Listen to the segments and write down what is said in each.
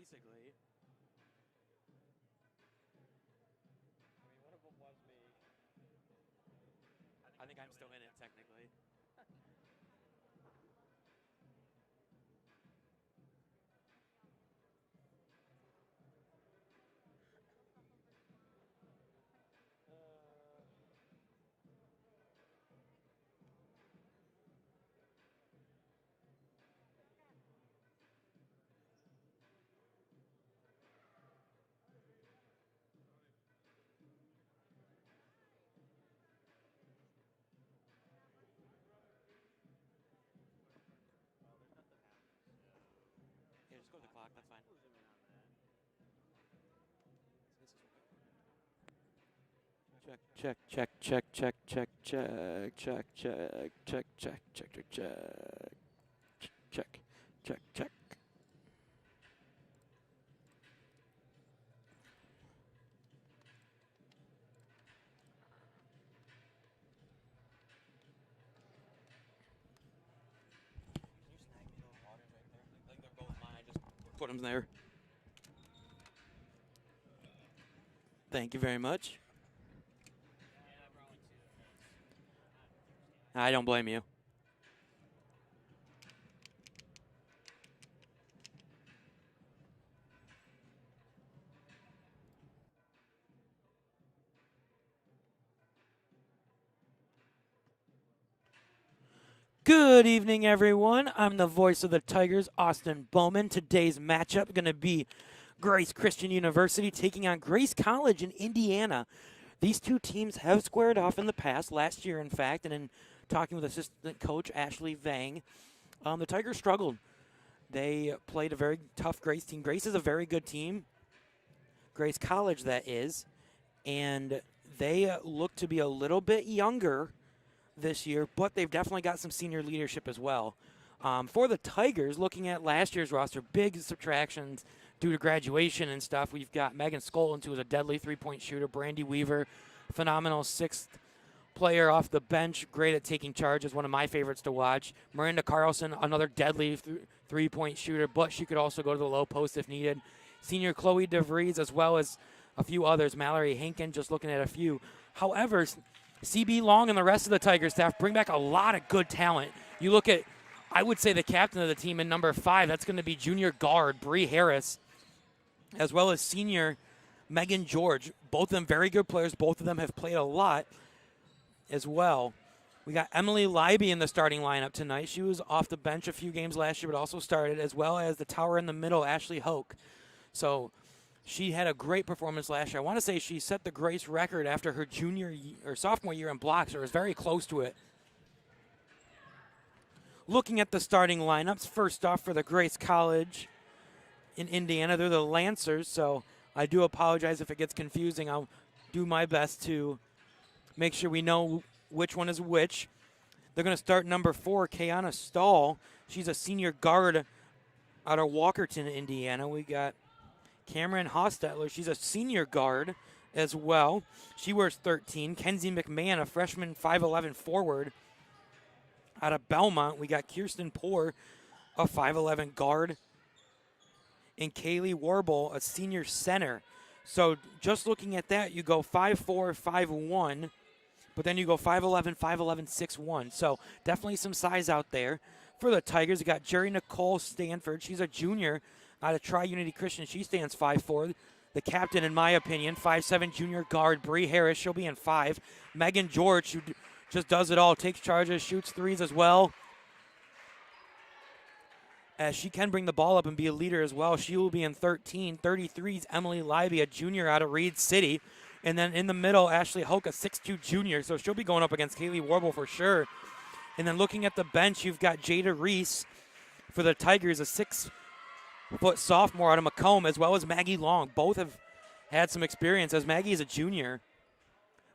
basically. I mean, one of them was me. I think I'm still in it, technically. Uh, well, there's nothing happening, so Yeah, just go to the clock. That's fine. we'll zoom in on that. Check, check, check, check, check, check, check, check, check, check, check, check, check, check, check. Can you snag me those waters right there? I think they're both mine. I just put them there. Thank you very much. Yeah, I brought one too because I'm not thirsty. I don't blame you. Good evening, everyone. I'm the voice of the Tigers, Austin Bowman. Today's matchup going to be Grace Christian University taking on Grace College in Indiana. These two teams have squared off in the past, last year, in fact, and in talking with assistant coach Ashley Vang, the Tigers struggled. They played a very tough Grace team. Grace is a very good team, Grace College, that is, and they look to be a little bit younger this year, but they've definitely got some senior leadership as well. For the Tigers, looking at last year's roster, big subtractions due to graduation and stuff. We've got Megan Skolins, who is a deadly three-point shooter. Brandy Weaver, phenomenal sixth player off the bench, great at taking charge, is one of my favorites to watch. Miranda Carlson, another deadly three-point shooter, but she could also go to the low post if needed. Senior Chloe DeVries, as well as a few others. Mallory Hankin, just looking at a few. However, CB Long and the rest of the Tiger staff bring back a lot of good talent. You look at, I would say, the captain of the team in number 5. That's going to be junior guard Bree Harris, as well as senior Megan George. Both of them very good players. Both of them have played a lot as well. We got Emily Leiby in the starting lineup tonight. She was off the bench a few games last year, but also started, as well as the tower in the middle, Ashley Hoke. So she had a great performance last year. I want to say she set the Grace record after her sophomore year in blocks, or was very close to it. Looking at the starting lineups, first off for the Grace College in Indiana, they're the Lancers, so I do apologize if it gets confusing. I'll do my best to make sure we know which one is which. They're going to start number 4, Kayana Stahl. She's a senior guard out of Walkerton, Indiana. We got Cameron Hostetler, she's a senior guard as well. She wears 13. Kenzie McMahon, a freshman 5'11 forward out of Belmont. We got Kirsten Poor, a 5'11 guard. And Kaylee Warble, a senior center. So just looking at that, you go 5'4", 5'1", but then you go 5'11", 5'11", 6'1". So definitely some size out there. For the Tigers, you got Jerry Nicole Stanford. She's a junior out of Tri-Unity Christian. She stands 5'4". The captain, in my opinion, 5'7" junior guard Bree Harris. She'll be in 5. Megan George, who just does it all, takes charges, shoots threes as well. As she can bring the ball up and be a leader as well. She will be in 13. 33's Emily Leiby, a junior out of Reed City. And then in the middle, Ashley Hoke, a 6'2 junior. So she'll be going up against Kaylee Warble for sure. And then looking at the bench, you've got Jada Reese for the Tigers, a 6-foot sophomore out of Macomb, as well as Maggie Long. Both have had some experience, as Maggie is a junior.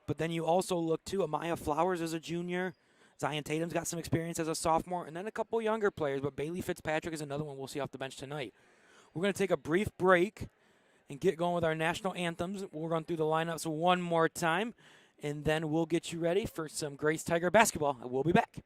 But then you also look, too, Amaya Flowers is a junior. Zion Tatum's got some experience as a sophomore. And then a couple younger players, but Bailey Fitzpatrick is another one we'll see off the bench tonight. We're going to take a brief break and get going with our national anthems. We'll run through the lineups one more time, and then we'll get you ready for some Grace Tiger basketball. We'll be back.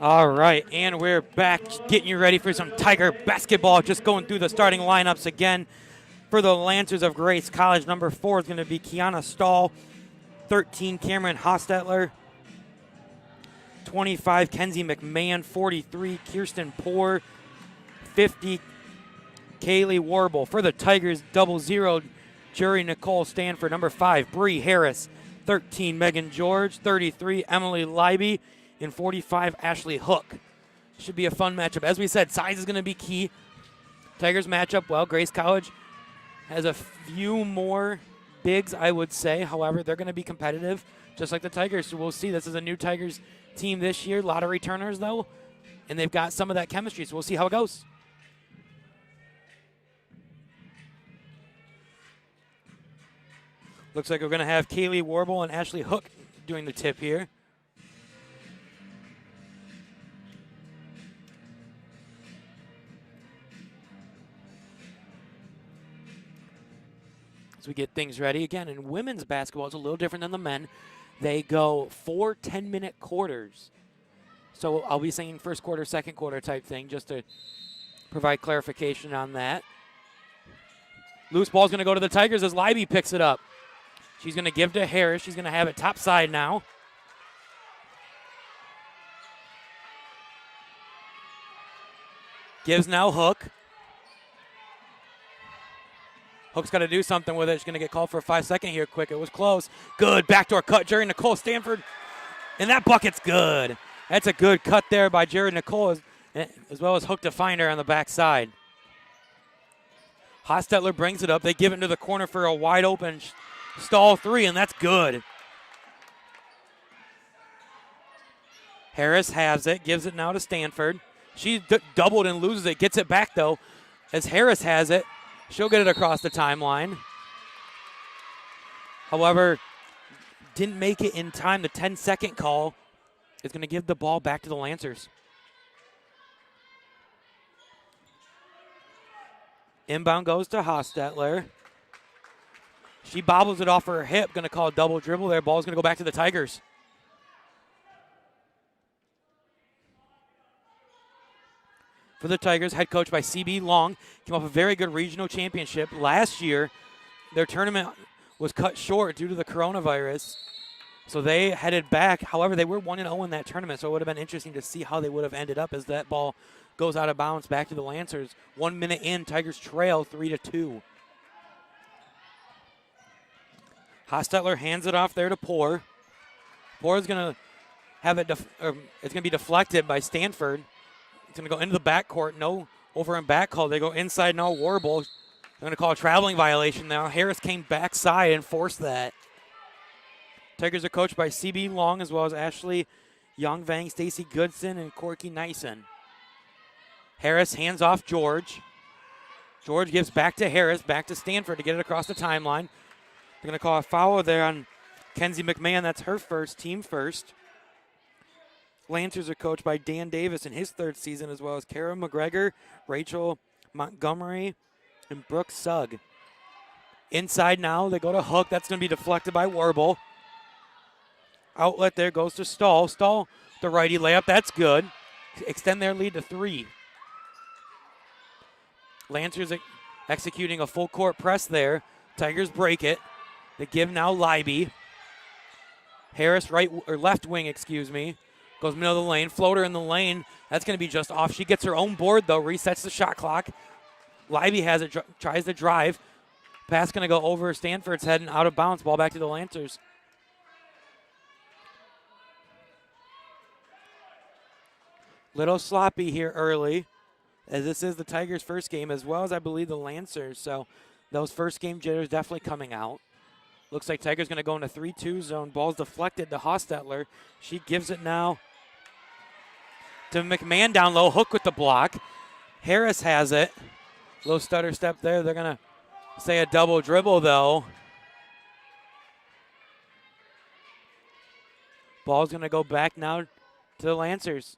All right, and we're back getting you ready for some Tiger basketball. Just going through the starting lineups again for the Lancers of Grace College. Number 4 is going to be Kiana Stahl. 13, Cameron Hostetler. 25, Kenzie McMahon. 43, Kirsten Poor. 50, Kaylee Warble. For the Tigers, 00, Jury Nicole Stanford. Number 5, Bree Harris. 13, Megan George. 33, Emily Leiby. And 45, Ashley Hook. Should be a fun matchup. As we said, size is going to be key. Tigers matchup, well, Grace College has a few more bigs, I would say. However, they're going to be competitive, just like the Tigers. So we'll see. This is a new Tigers team this year. A lot of returners, though, and they've got some of that chemistry. So we'll see how it goes. Looks like we're going to have Kaylee Warble and Ashley Hook doing the tip here. As we get things ready. Again, in women's basketball, it's a little different than the men. They go 4 10-minute quarters. So I'll be saying first quarter, second quarter type thing just to provide clarification on that. Loose ball's going to go to the Tigers as Leiby picks it up. She's going to give to Harris. She's going to have it top side now. Gives now Hook. Hook's got to do something with it. She's going to get called for a 5-second here quick. It was close. Good backdoor cut, Jerry Nicole Stanford. And that bucket's good. That's a good cut there by Jerry Nicole as well as Hook to find her on the backside. Hostetler brings it up. They give it into the corner for a wide open Stahl 3, and that's good. Harris has it, gives it now to Stanford. She doubled and loses it, gets it back though as Harris has it. She'll get it across the timeline. However, didn't make it in time. The 10-second call is going to give the ball back to the Lancers. Inbound goes to Hostetler. She bobbles it off her hip. Going to call a double dribble there. Ball's going to go back to the Tigers. For the Tigers, head coach by C.B. Long, came off a very good regional championship. Last year, their tournament was cut short due to the coronavirus, so they headed back. However, they were 1-0 in that tournament, so it would have been interesting to see how they would have ended up as that ball goes out of bounds back to the Lancers. 1 minute in, Tigers trail 3-2. Hostetler hands it off there to Poor. Poor's going to have it, it's going to be deflected by Stanford. It's going to go into the backcourt. No over and back call. They go inside now. Warble. They're going to call a traveling violation now. Harris came backside and forced that. Tigers are coached by C.B. Long as well as Ashley Youngvang, Stacy Goodson, and Corky Nyson. Harris hands off George. George gives back to Harris, back to Stanford to get it across the timeline. They're going to call a foul there on Kenzie McMahon. That's her first, team first. Lancers are coached by Dan Davis in his third season, as well as Kara McGregor, Rachel Montgomery, and Brooke Sugg. Inside now, they go to Hook. That's going to be deflected by Warble. Outlet there goes to Stahl. Stahl, the righty layup. That's good. Extend their lead to 3. Lancers executing a full court press there. Tigers break it. They give now Leiby. Harris right or left wing, excuse me. Goes middle of the lane. Floater in the lane. That's going to be just off. She gets her own board, though. Resets the shot clock. Leiby has it. Tries to drive. Pass going to go over Stanford's head and out of bounds. Ball back to the Lancers. Little sloppy here early, as this is the Tigers' first game, as well as I believe the Lancers. So those first game jitters definitely coming out. Looks like Tigers going to go in a 3-2 zone. Ball's deflected to Hostetler. She gives it now to McMahon down low. Hook with the block. Harris has it. Little stutter step there. They're going to say a double dribble, though. Ball's going to go back now to the Lancers.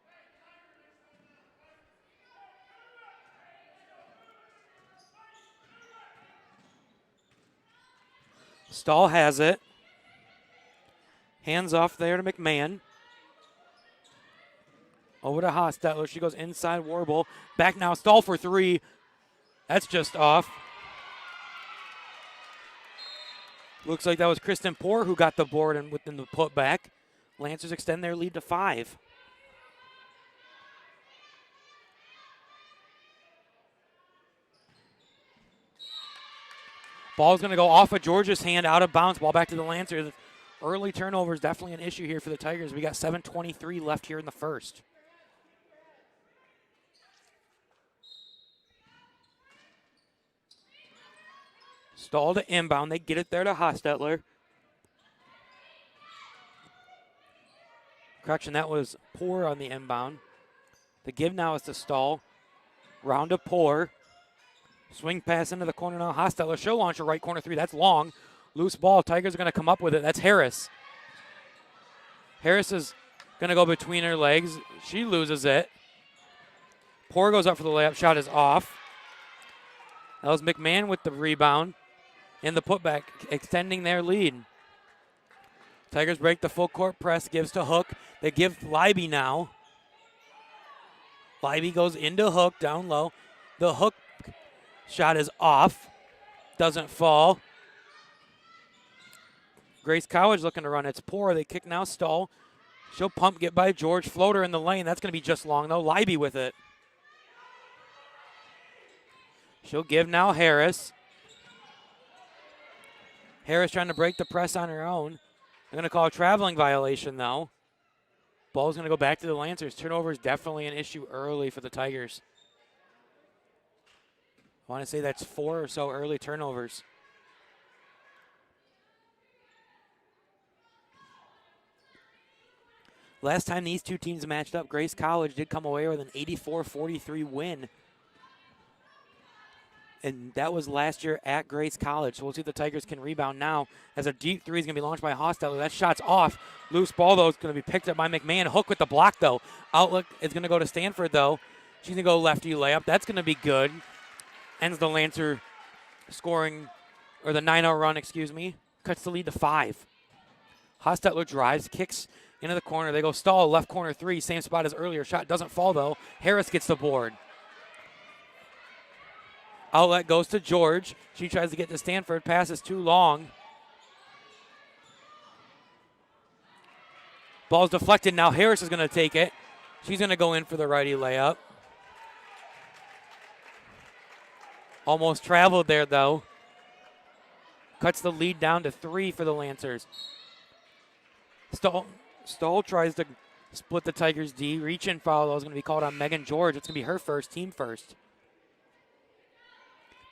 Stahl has it. Hands off there to McMahon. Over to Hostetler. She goes inside Warble. Back now. Stall for three. That's just off. Looks like that was Kristen Poor who got the board and within the putback. Lancers extend their lead to 5. Ball's going to go off of Georgia's hand, out of bounds. Ball back to the Lancers. Early turnover is definitely an issue here for the Tigers. We got 7:23 left here in the first. Stall to inbound. They get it there to Hostetler. Correction, that was Poor on the inbound. The give now is to Stall. Round to Poor. Swing pass into the corner now. Hostetler. She'll launch a right corner three. That's long. Loose ball. Tigers are going to come up with it. That's Harris. Harris is going to go between her legs. She loses it. Poor goes up for the layup. Shot is off. That was McMahon with the rebound. And the putback, extending their lead. Tigers break the full court press. Gives to Hook. They give Leiby now. Leiby goes into Hook, down low. The Hook shot is off. Doesn't fall. Grace College looking to run. It's Poor. They kick now. Stall. She'll pump, get by George. Floater in the lane. That's going to be just long, though. Leiby with it. She'll give now Harris. Harris trying to break the press on her own. They're going to call a traveling violation, though. Ball's going to go back to the Lancers. Turnover is definitely an issue early for the Tigers. I want to say that's 4 or so early turnovers. Last time these two teams matched up, Grace College did come away with an 84-43 win. And that was last year at Grace College. So we'll see if the Tigers can rebound now as a deep three is going to be launched by Hostetler. That shot's off. Loose ball, though, is going to be picked up by McMahon. Hook with the block, though. Outlook is going to go to Stanford, though. She's going to go lefty layup. That's going to be good. Ends the Lancer scoring, or the 9-0 run, excuse me. Cuts the lead to 5. Hostetler drives, kicks into the corner. They go Stall, left corner three. Same spot as earlier. Shot doesn't fall, though. Harris gets the board. Outlet goes to George. She tries to get to Stanford. Pass is too long. Ball's deflected. Now Harris is going to take it. She's going to go in for the righty layup. Almost traveled there, though. Cuts the lead down to 3 for the Lancers. Stoll tries to split the Tigers D. Reach-in foul, though, is going to be called on Megan George. It's going to be her first, team first.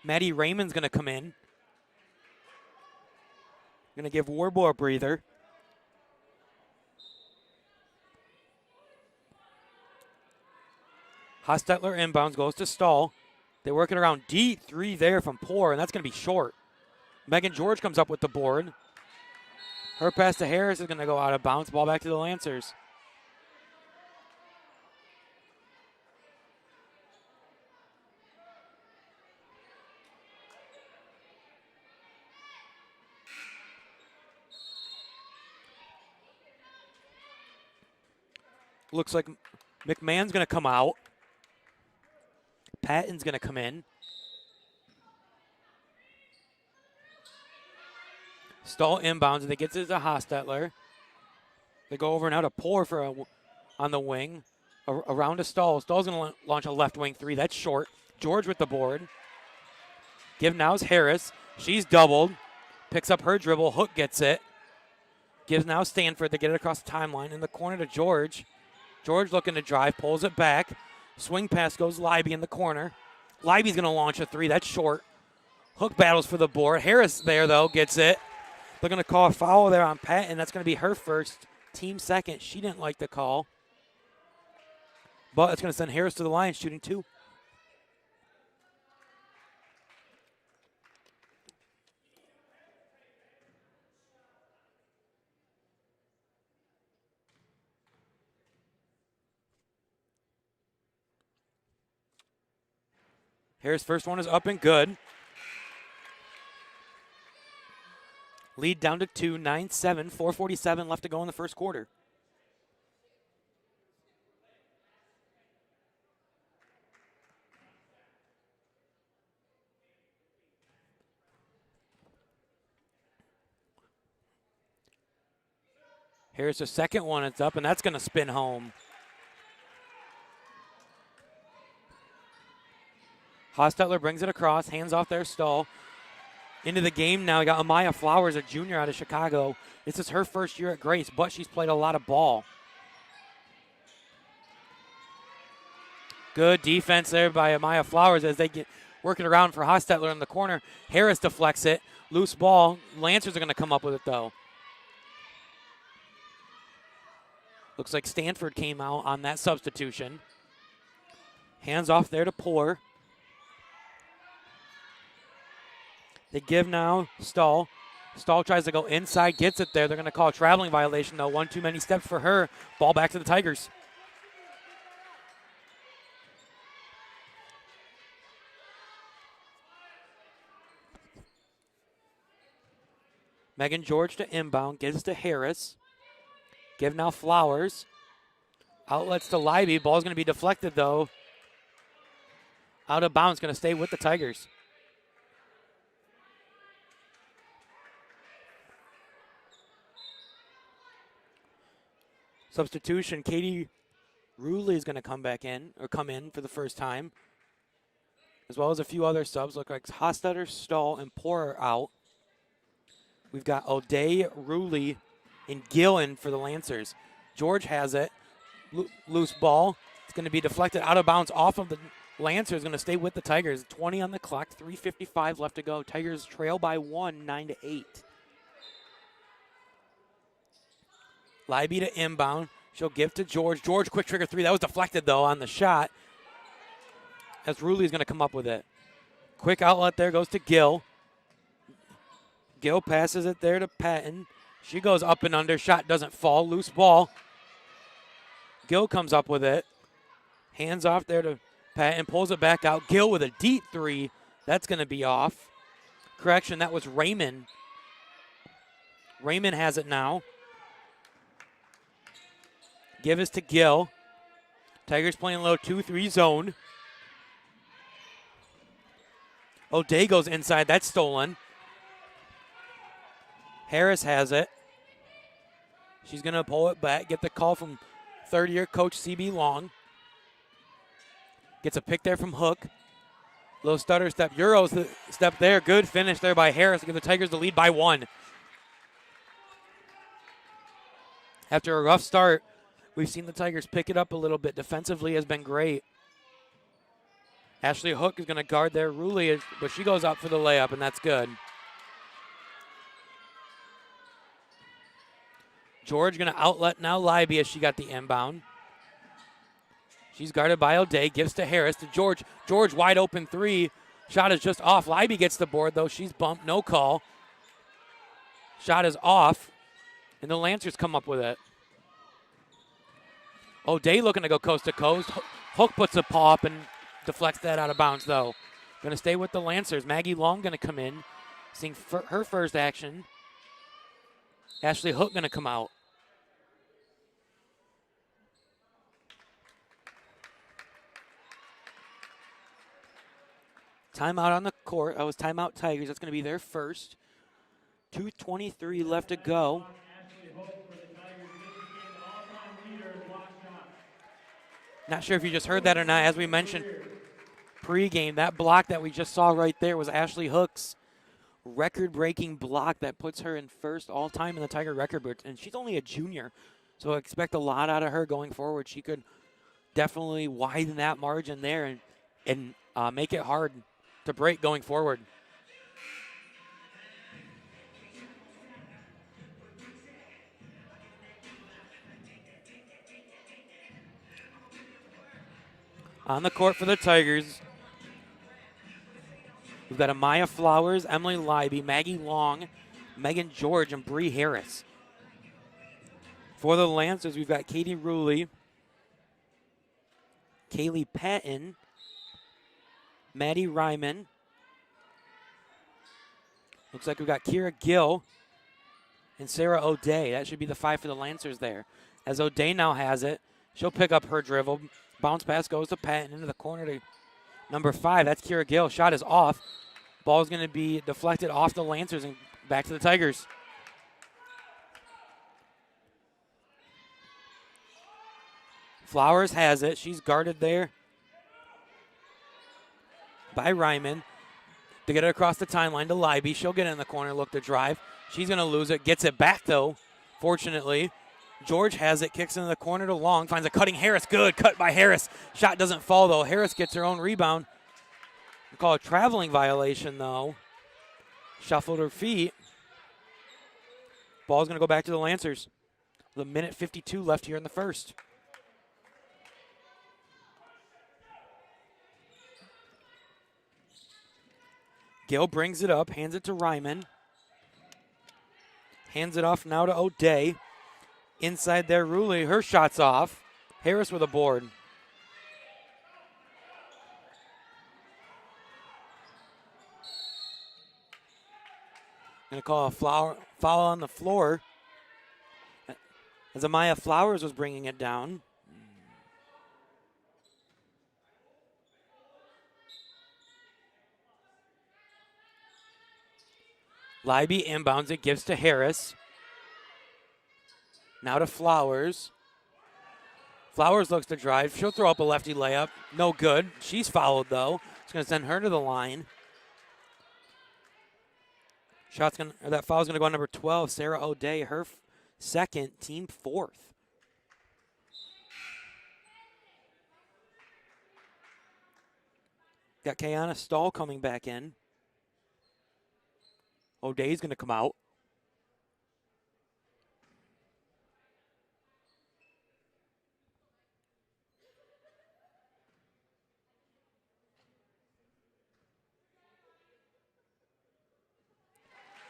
Maddie Raymond's going to come in. Going to give Warbo a breather. Hostetler inbounds, goes to Stall. They work it around D3 there from Poor, and that's going to be short. Megan George comes up with the board. Her pass to Harris is going to go out of bounds. Ball back to the Lancers. Looks like McMahon's going to come out. Patton's going to come in. Stall inbounds, and they get it to Hostetler. They go over and out of Poor for on the wing. Around to Stall. Stall's going to launch a left wing three. That's short. George with the board. Give now's Harris. She's doubled. Picks up her dribble. Hook gets it. Gives now Stanford. They get it across the timeline. In the corner to George. George looking to drive. Pulls it back. Swing pass goes Leiby in the corner. Leiby's going to launch a three. That's short. Hook battles for the board. Harris there, though, gets it. They're going to call a foul there on Pat, and that's going to be her first, team second. She didn't like the call. But it's going to send Harris to the line, shooting 2. Harris' first one is up and good. Lead down to 2, 9-7, 4:47 left to go in the first quarter. Here's the second one. It's up, and that's going to spin home. Hostetler brings it across, hands off their stall. Into the game now, we got Amaya Flowers, a junior out of Chicago. This is her first year at Grace, but she's played a lot of ball. Good defense there by Amaya Flowers as they get working around for Hostetler in the corner. Harris deflects it. Loose ball. Lancers are going to come up with it, though. Looks like Stanford came out on that substitution. Hands off there to Poor. They give now Stahl. Stahl tries to go inside, gets it there. They're going to call a traveling violation, though. One too many steps for her. Ball back to the Tigers. Megan George to inbound, gives to Harris. Give now Flowers. Outlets to Leiby. Ball's going to be deflected, though. Out of bounds, going to stay with the Tigers. Substitution, Katie Ruley is going to come in for the first time, as well as a few other subs. Look like Hostetter, Stahl, and Poor are out. We've got O'Day, Ruley, and Gillen for the Lancers. George has it. Loose ball. It's going to be deflected out of bounds off of the Lancers. Going to stay with the Tigers. 20 on the clock, 3:55 left to go. Tigers trail by 1, 9-8. Leiby to inbound. She'll give to George. George, quick trigger three. That was deflected, though, on the shot. As Ruley's going to come up with it. Quick outlet there goes to Gill. Gill passes it there to Patton. She goes up and under. Shot doesn't fall. Loose ball. Gill comes up with it. Hands off there to Patton. Pulls it back out. Gill with a deep three. That's going to be off. Correction, that was Raymond. Raymond has it now. Give us to Gill. Tigers playing low 2-3 zone. O'Day goes inside. That's stolen. Harris has it. She's going to pull it back. Get the call from third-year coach C.B. Long. Gets a pick there from Hook. Little stutter step. Euro step there. Good finish there by Harris. Give the Tigers the lead by 1. After a rough start, we've seen the Tigers pick it up a little bit. Defensively has been great. Ashley Hook is going to guard there. Ruley, but she goes out for the layup, and that's good. George going to outlet now Leiby as she got the inbound. She's guarded by O'Day. Gives to Harris. To George. George wide open three. Shot is just off. Leiby gets the board, though. She's bumped. No call. Shot is off, and the Lancers come up with it. O'Day looking to go coast to coast. Hook puts a paw up and deflects that out of bounds, though. Going to stay with the Lancers. Maggie Long going to come in, seeing her first action. Ashley Hook going to come out. Timeout on the court. That was timeout Tigers. That's going to be their first. 2:23 left to go. Not sure if you just heard that or not. As we mentioned pregame, that block that we just saw right there was Ashley Hook's record-breaking block that puts her in first all-time in the Tiger record book. And she's only a junior, so I expect a lot out of her going forward. She could definitely widen that margin there and make it hard to break going forward. On the court for the Tigers, we've got Amaya Flowers, Emily Leiby, Maggie Long, Megan George, and Bree Harris. For the Lancers, we've got Katie Ruley, Kaylee Patton, Maddie Ryman. Looks like we've got Kira Gill and Sarah O'Day. That should be the 5 for the Lancers there. As O'Day now has it, she'll pick up her dribble. Bounce pass goes to Patton into the corner to number 5. That's Kira Gill. Shot is off. Ball's going to be deflected off the Lancers and back to the Tigers. Flowers has it. She's guarded there by Ryman. To get it across the timeline to Leiby. She'll get in the corner, look to drive. She's going to lose it. Gets it back, though, fortunately. George has it, kicks into the corner to Long, finds a cutting Harris. Good cut by Harris. Shot doesn't fall, though. Harris gets her own rebound. We call it a traveling violation, though. Shuffled her feet. Ball's going to go back to the Lancers. With a minute 52 left here in the first. Gill brings it up, hands it to Ryman. Hands it off now to O'Day. Inside there, Rulli, her shot's off. Harris with a board. Gonna call a foul on the floor. As Amaya Flowers was bringing it down. Leiby inbounds it, gives to Harris. Now to Flowers. Flowers looks to drive. She'll throw up a lefty layup. No good. She's fouled, though. It's going to send her to the line. That foul's going to go on number 12, Sarah O'Day, her second, team fourth. Got Kayana Stahl coming back in. O'Day's going to come out.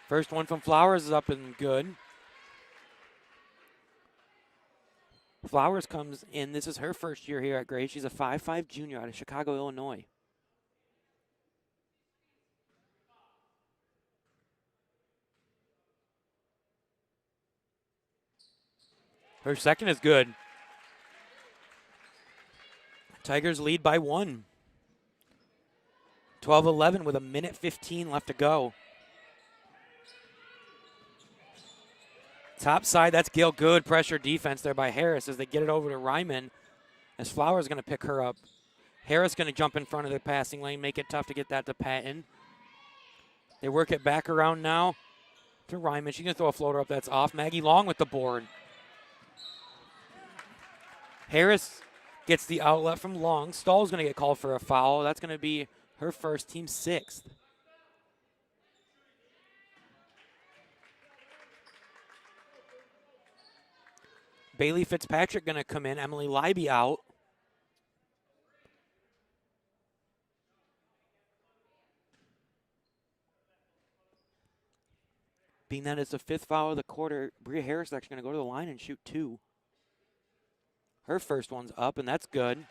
First one from Flowers is up and good. Flowers comes in. This is her first year here at Grace. She's a 5'5" junior out of Chicago, Illinois. Her second is good. Tigers lead by 1. 12-11 with a minute 15 left to go. Top side, that's Gill. Good pressure defense there by Harris as they get it over to Ryman. As Flowers going to pick her up. Harris going to jump in front of the passing lane, make it tough to get that to Patton. They work it back around now to Ryman. She's going to throw a floater up that's off. Maggie Long with the board. Harris gets the outlet from Long. Stahl's going to get called for a foul. That's going to be her first, team sixth. Bailey Fitzpatrick going to come in. Emily Leiby out. Being that it's the fifth foul of the quarter, Bria Harris is actually going to go to the line and shoot 2. Her first one's up, and that's good.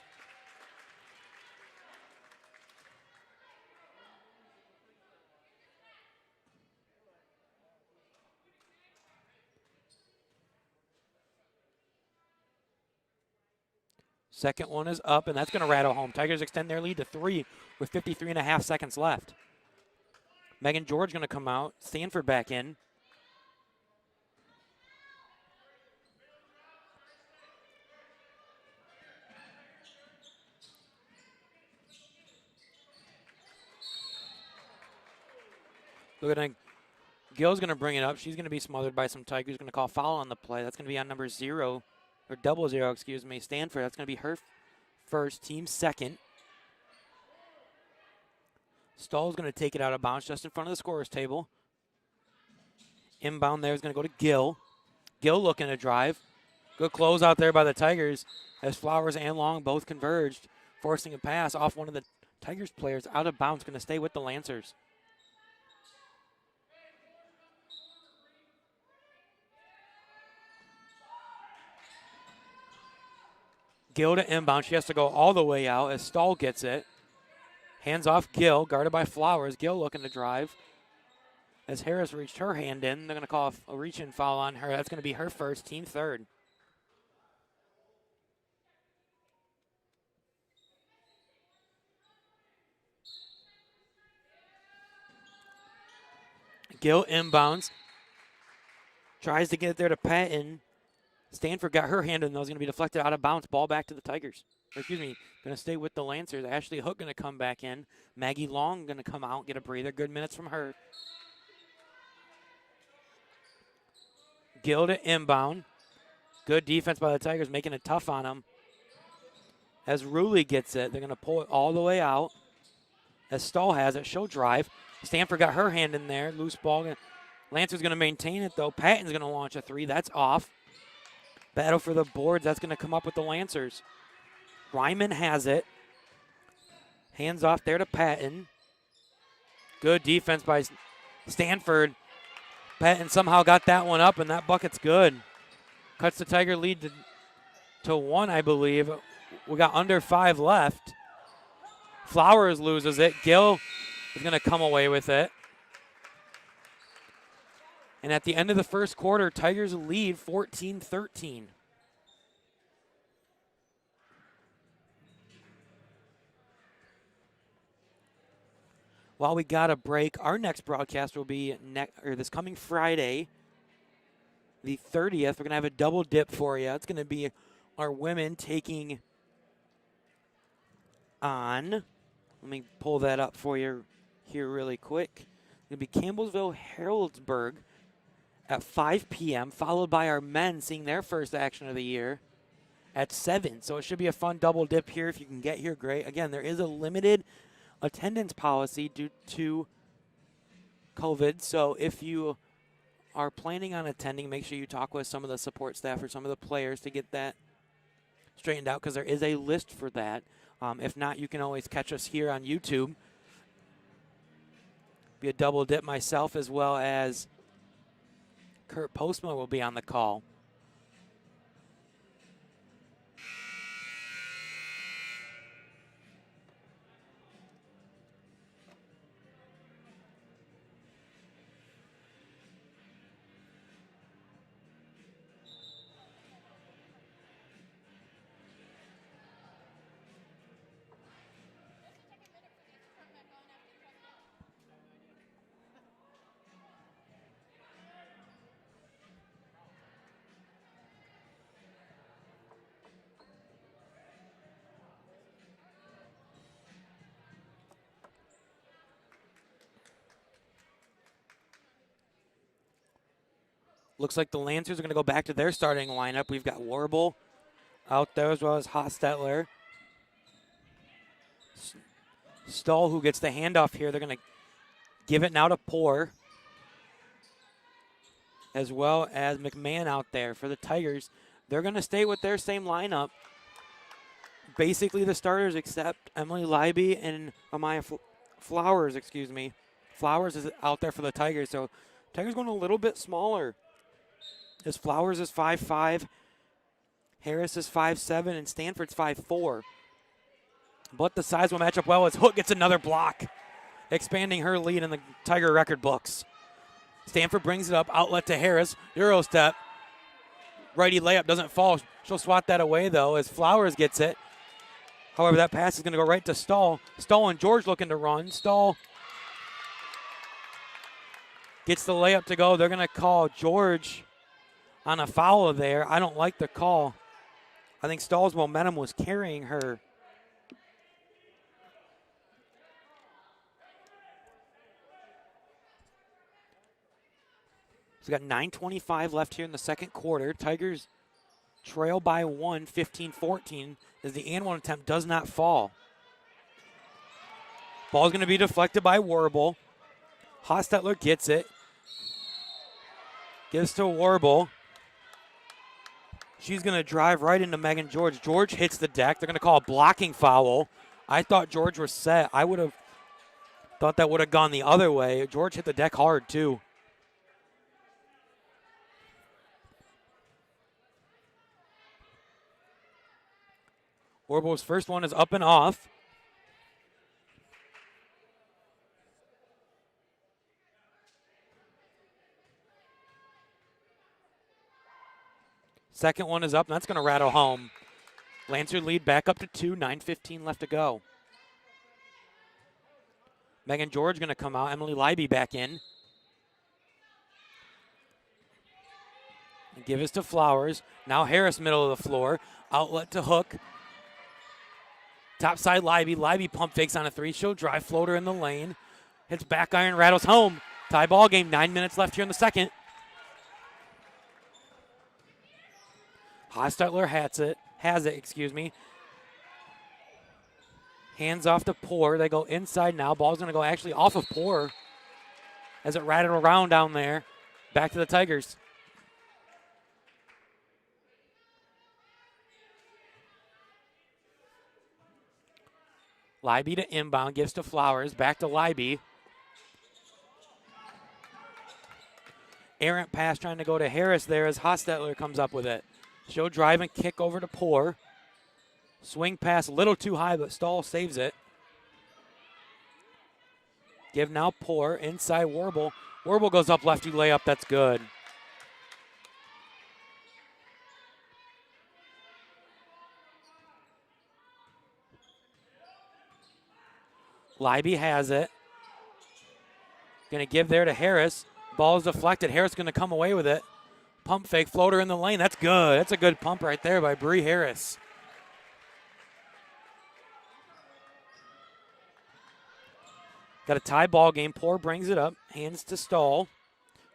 Second one is up, and that's going to rattle home. Tigers extend their lead to 3 with 53 and a half seconds left. Megan George going to come out. Stanford back in. Look at Gill's going to bring it up. She's going to be smothered by some Tigers. Going to call foul on the play. That's going to be on number 0, or 00, excuse me, Stanford. That's going to be her first, team second. Stahl's going to take it out of bounds just in front of the scorer's table. Inbound there is going to go to Gill. Gill looking to drive. Good close out there by the Tigers as Flowers and Long both converged, forcing a pass off one of the Tigers players out of bounds. Going to stay with the Lancers. Gill to inbound. She has to go all the way out as Stahl gets it. Hands off Gill, guarded by Flowers. Gill looking to drive. As Harris reached her hand in, they're going to call a reach-in foul on her. That's going to be her first, team third. Gill inbounds. Tries to get it there to Patton. Stanford got her hand in those, going to be deflected out of bounds. Ball back to the Tigers. Or excuse me, going to stay with the Lancers. Ashley Hook going to come back in. Maggie Long going to come out, get a breather. Good minutes from her. Gill to inbound. Good defense by the Tigers, making it tough on them. As Ruley gets it, they're going to pull it all the way out. As Stahl has it, she'll drive. Stanford got her hand in there. Loose ball. Lancer's going to maintain it, though. Patton's going to launch a three. That's off. Battle for the boards. That's going to come up with the Lancers. Ryman has it. Hands off there to Patton. Good defense by Stanford. Patton somehow got that one up, and that bucket's good. Cuts the Tiger lead to one, I believe. We got under 5 left. Flowers loses it. Gill is going to come away with it. And at the end of the first quarter, Tigers lead 14-13. While we got a break, our next broadcast will be this coming Friday, the 30th. We're going to have a double dip for you. It's going to be our women taking on, let me pull that up for you here really quick. It's going to be Campbellsville Harrodsburg at 5 p.m., followed by our men seeing their first action of the year at 7. So it should be a fun double dip here. If you can get here, great. Again, there is a limited attendance policy due to COVID. So if you are planning on attending, make sure you talk with some of the support staff or some of the players to get that straightened out, because there is a list for that. If not, you can always catch us here on YouTube. Be a double dip myself, as well as Kurt Postma will be on the call. Looks like the Lancers are going to go back to their starting lineup. We've got Warble out there, as well as Hostetler. Stahl, who gets the handoff here. They're going to give it now to Poor, as well as McMahon out there for the Tigers. They're going to stay with their same lineup. Basically the starters, except Emily Leiby and Amaya Flowers, excuse me. Flowers is out there for the Tigers, so Tigers going a little bit smaller. As Flowers is 5'5", Harris is 5'7", and Stanford's 5'4". But the size will match up well as Hook gets another block, expanding her lead in the Tiger record books. Stanford brings it up, outlet to Harris, Euro step. Righty layup doesn't fall. She'll swat that away, though, as Flowers gets it. However, that pass is going to go right to Stahl. Stahl and George looking to run. Stahl gets the layup to go. They're going to call George on a foul there. I don't like the call. I think Stahl's momentum was carrying her. So we got 9:25 left here in the second quarter. Tigers trail by 1, 15-14, as the and one attempt does not fall. Ball's going to be deflected by Warble. Hostetler gets it. Gives to Warble. She's going to drive right into Megan George. George hits the deck. They're going to call a blocking foul. I thought George was set. I would have thought that would have gone the other way. George hit the deck hard, too. Warble's first one is up and off. Second one is up, and that's going to rattle home. Lancer lead back up to 2, 9:15 left to go. Megan George going to come out. Emily Leiby back in. Give us to Flowers. Now Harris, middle of the floor. Outlet to Hook. Top side, Libby. Libby pump fakes on a three. She'll drive floater in the lane. Hits back iron, rattles home. Tie ball game. 9 minutes left here in the second. Hostetler has it, excuse me. Hands off to Poor. They go inside now. Ball's going to go actually off of Poor as it rattled around down there. Back to the Tigers. Libby to inbound, gives to Flowers, back to Libby. Errant pass trying to go to Harris there as Hostetler comes up with it. She'll drive and kick over to Poor. Swing pass a little too high, but Stahl saves it. Give now Poor, inside Warble. Warble goes up lefty layup, that's good. Libby has it. Going to give there to Harris. Ball is deflected. Harris going to come away with it. Pump fake, floater in the lane. That's good. That's a good pump right there by Bree Harris. Got a tie ball game. Poor brings it up. Hands to Stahl.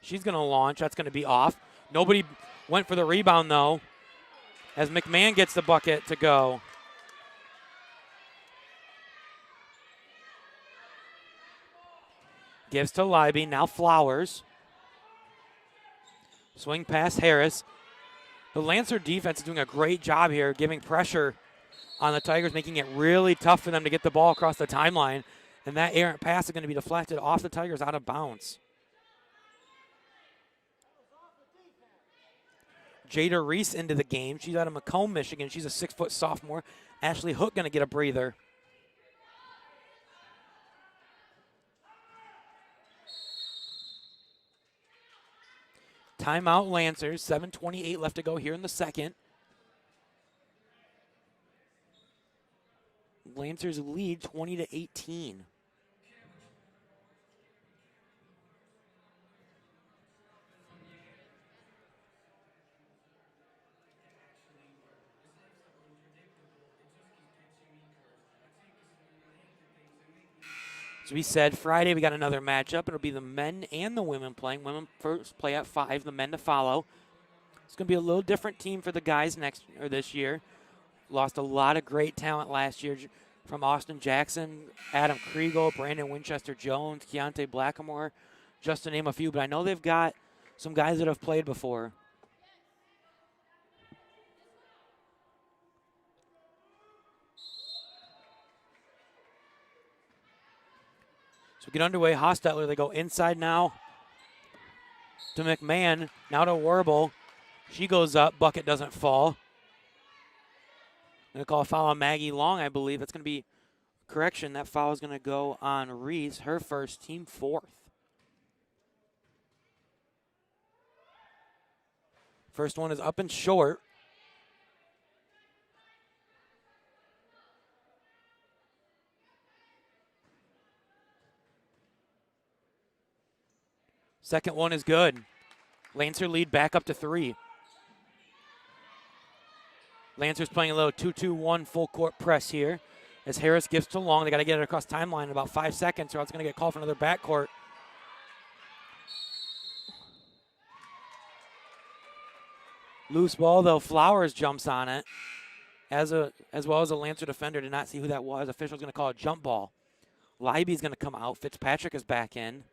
She's going to launch. That's going to be off. Nobody went for the rebound, though, as McMahon gets the bucket to go. Gives to Libby. Now Flowers. Swing past Harris. The Lancer defense is doing a great job here giving pressure on the Tigers, making it really tough for them to get the ball across the timeline. And that errant pass is going to be deflected off the Tigers out of bounds. Jada Reese into the game. She's out of Macomb, Michigan. She's a 6-foot sophomore. Ashley Hook going to get a breather. Timeout Lancers, 7:28 left to go here in the second. Lancers lead 20-18. As we said, Friday we got another matchup. It'll be the men and the women playing. Women first play at 5, the men to follow. It's going to be a little different team for the guys this year. Lost a lot of great talent last year from Austin Jackson, Adam Kriegel, Brandon Winchester-Jones, Keontae Blackamore, just to name a few. But I know they've got some guys that have played before. So get underway. Hostetler, they go inside now to McMahon. Now to Warble. She goes up. Bucket doesn't fall. Going to call a foul on Maggie Long, I believe. That's going to be correction. That foul is going to go on Reese, her first, team 4th. First one is up and short. Second one is good. Lancer lead back up to 3. Lancer's playing a little 2-2-1 full court press here. As Harris gives to Long, they got to get it across timeline in about 5 seconds, or else it's going to get called for another backcourt. Loose ball, though. Flowers jumps on it, as well as a Lancer defender. Did not see who that was. Official's going to call a jump ball. Libby's going to come out. Fitzpatrick is back in.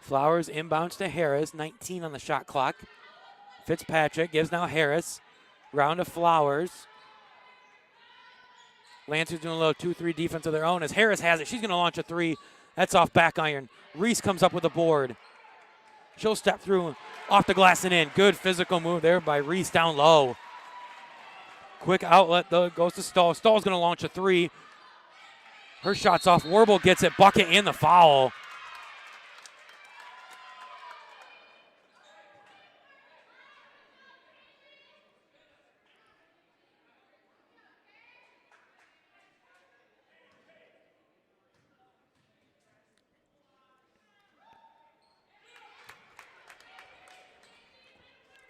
Flowers inbounds to Harris, 19 on the shot clock. Fitzpatrick gives now Harris. Round of Flowers. Lancers doing a little 2-3 defense of their own as Harris has it. She's going to launch a 3. That's off back iron. Reese comes up with the board. She'll step through off the glass and in. Good physical move there by Reese down low. Quick outlet, though, goes to Stahl. Stahl's going to launch a 3. Her shot's off. Warble gets it. Bucket and the foul.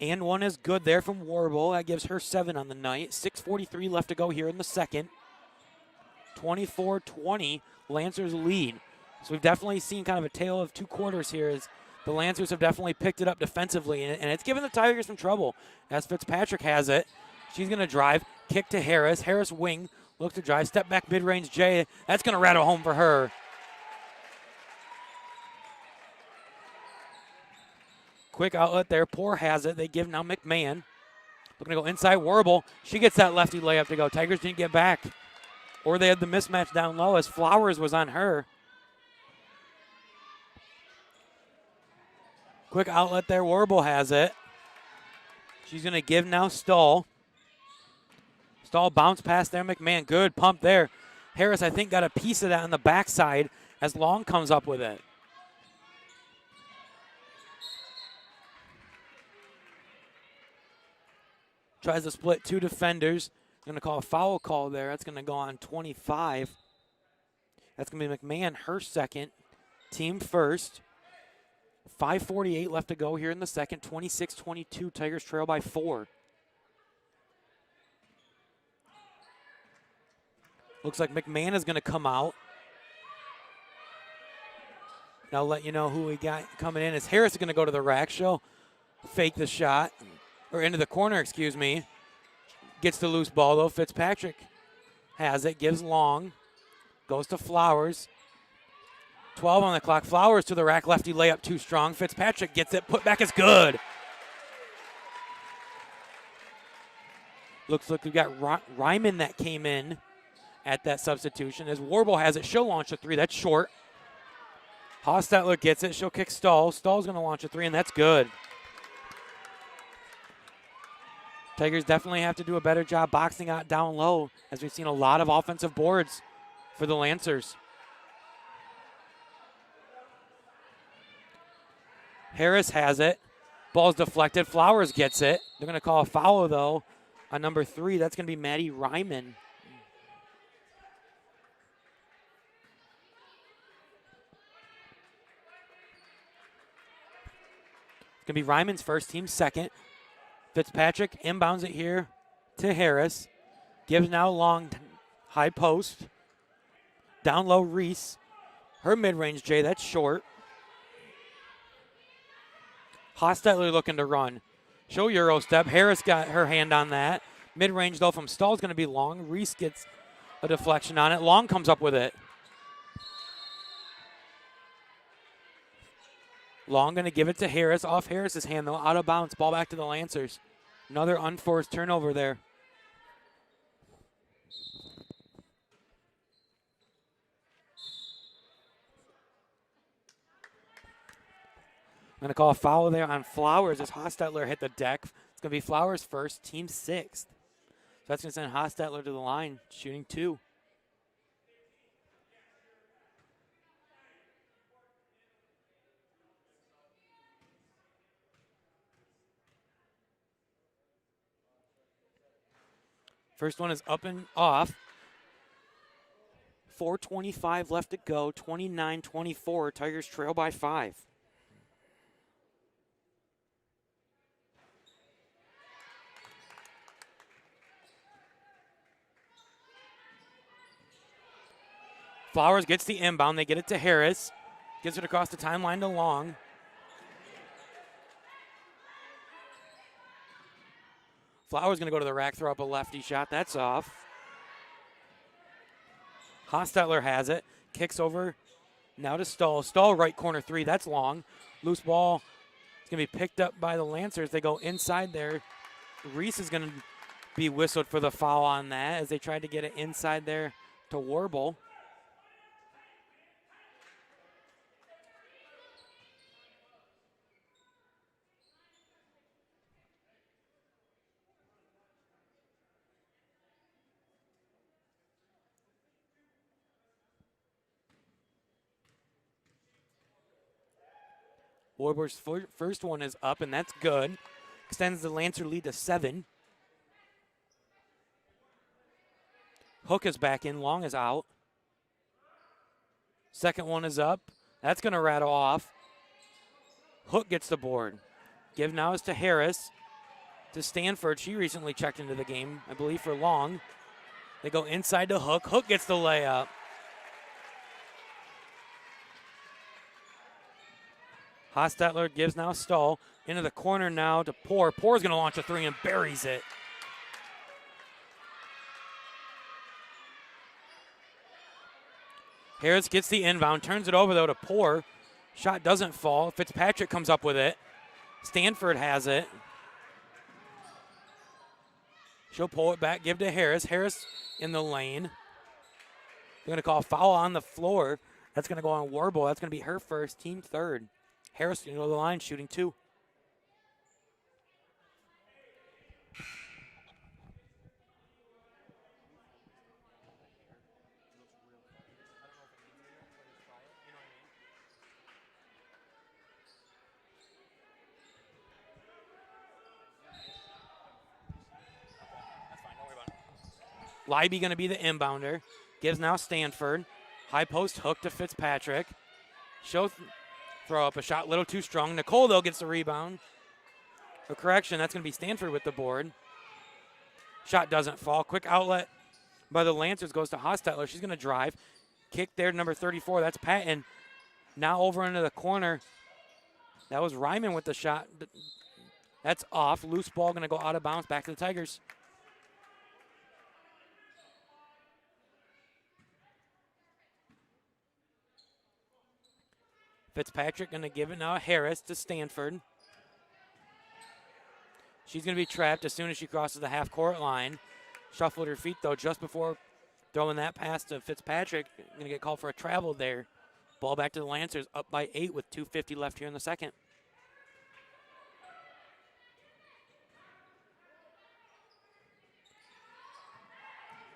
And one is good there from Warble. That gives her 7 on the night. 6:43 left to go here in the second. 24-20, Lancers lead. So we've definitely seen kind of a tale of two quarters here as the Lancers have definitely picked it up defensively, and it's given the Tigers some trouble as Fitzpatrick has it. She's going to drive, kick to Harris. Harris wing, looks to drive, step back mid-range J. That's going to rattle home for her. Quick outlet there. Poor has it. They give now McMahon. Looking to go inside Warble. She gets that lefty layup to go. Tigers didn't get back. Or they had the mismatch down low as Flowers was on her. Quick outlet there. Warble has it. She's going to give now Stahl. Stahl bounce pass there. McMahon. Good pump there. Harris, I think, got a piece of that on the backside as Long comes up with it. Tries to split two defenders. Going to call a foul call there. That's going to go on 25. That's going to be McMahon, her second, team first. 5:48 left to go here in the second. 26-22. Tigers trail by 4. Looks like McMahon is going to come out. And I'll let you know who we got coming in. As Harris is going to go to the rack. She'll fake the shot. Or into the corner, excuse me. Gets the loose ball, though. Fitzpatrick has it. Gives Long. Goes to Flowers. 12 on the clock. Flowers to the rack. Lefty layup too strong. Fitzpatrick gets it. Put back is good. Looks like we've got Ryman that came in at that substitution. As Warble has it. She'll launch a 3. That's short. Hostetler gets it. She'll kick Stahl. Stahl's going to launch a 3, and that's good. Tigers definitely have to do a better job boxing out down low, as we've seen a lot of offensive boards for the Lancers. Harris has it. Ball's deflected. Flowers gets it. They're going to call a foul, though, on number 3. That's going to be Maddie Ryman. It's going to be Ryman's first, team second. Fitzpatrick inbounds it here to Harris. Gives now Long, high post. Down low, Reese. Her mid-range J, that's short. Hostetler looking to run. She'll Euro step. Harris got her hand on that. Mid-range, though, from Stahl's going to be Long. Reese gets a deflection on it. Long comes up with it. Long going to give it to Harris. Off Harris's hand, though. Out of bounds. Ball back to the Lancers. Another unforced turnover there. I'm going to call a foul there on Flowers as Hostetler hit the deck. It's going to be Flowers first, team 6th. So that's going to send Hostetler to the line, shooting 2. First one is up and off. 4:25 left to go. 29-24. Tigers trail by 5. Flowers gets the inbound. They get it to Harris. Gives it across the timeline to Long. Flowers going to go to the rack, throw up a lefty shot. That's off. Hostetler has it. Kicks over now to Stahl. Stahl right corner 3. That's Long. Loose ball. It's going to be picked up by the Lancers. They go inside there. Reese is going to be whistled for the foul on that as they tried to get it inside there to Warble. Warble's first one is up, and that's good. Extends the Lancer lead to 7. Hook is back in. Long is out. Second one is up. That's going to rattle off. Hook gets the board. Give now is to Harris. to Stanford. She recently checked into the game, I believe, for long. They go inside to Hook. Hook gets the layup. Hostetler gives now Stahl. Into the corner now to Poor. Poor's going to launch a three and buries it. Harris gets the inbound, turns it over though to Poor. Shot doesn't fall. Fitzpatrick comes up with it. Stanford has it. She'll pull it back, give to Harris. Harris in the lane. They're going to call a foul on the floor. That's going to go on Warble. That's going to be her first, team third. Harris going to go to the line, shooting 2. Leiby going to be the inbounder. Gives now Stanford. High post hook to Fitzpatrick. She'll throw up a shot, a little too strong. Nicole, though, gets the rebound. A correction, that's going to be Stanford with the board. Shot doesn't fall. Quick outlet by the Lancers goes to Hostetler. She's going to drive. Kick there to number 34. That's Patton. Now over into the corner. That was Ryman with the shot. That's off. Loose ball going to go out of bounds. Back to the Tigers. Fitzpatrick going to give it now Harris to Stanford. She's going to be trapped as soon as she crosses the half-court line. Shuffled her feet, though, just before throwing that pass to Fitzpatrick. Going to get called for a travel there. Ball back to the Lancers, up by 8 with 2:50 left here in the second.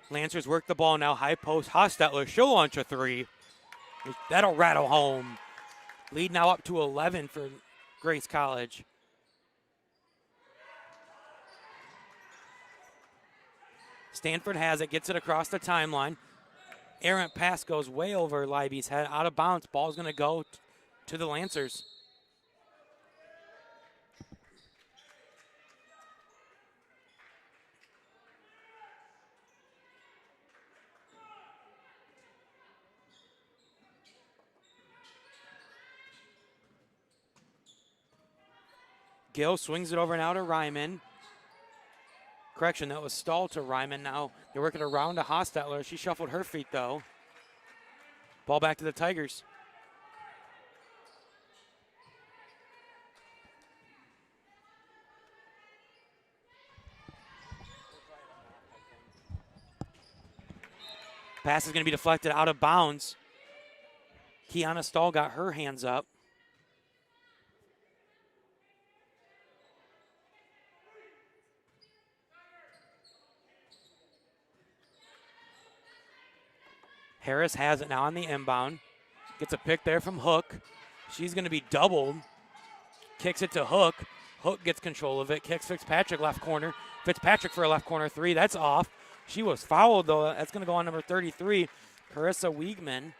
Lancers work the ball now. High post. Hostetler. She'll launch a three. That'll rattle home. Lead now up to 11 for Grace College. Stanford has it, gets it across the timeline. Errant pass goes way over Leiby's head, out of bounds. Ball's going to go to the Lancers. Gill swings it over now to Ryman. Correction, that was Stahl to Ryman. Now they're working around to Hostetler. She shuffled her feet, though. Ball back to the Tigers. Pass is going to be deflected out of bounds. Kiana Stahl got her hands up. Harris has it now on the inbound. Gets a pick there from Hook. She's going to be doubled. Kicks it to Hook. Hook gets control of it. Kicks Fitzpatrick left corner. Fitzpatrick for a left corner three. That's off. She was fouled, though. That's going to go on number 33, Carissa Wiegman.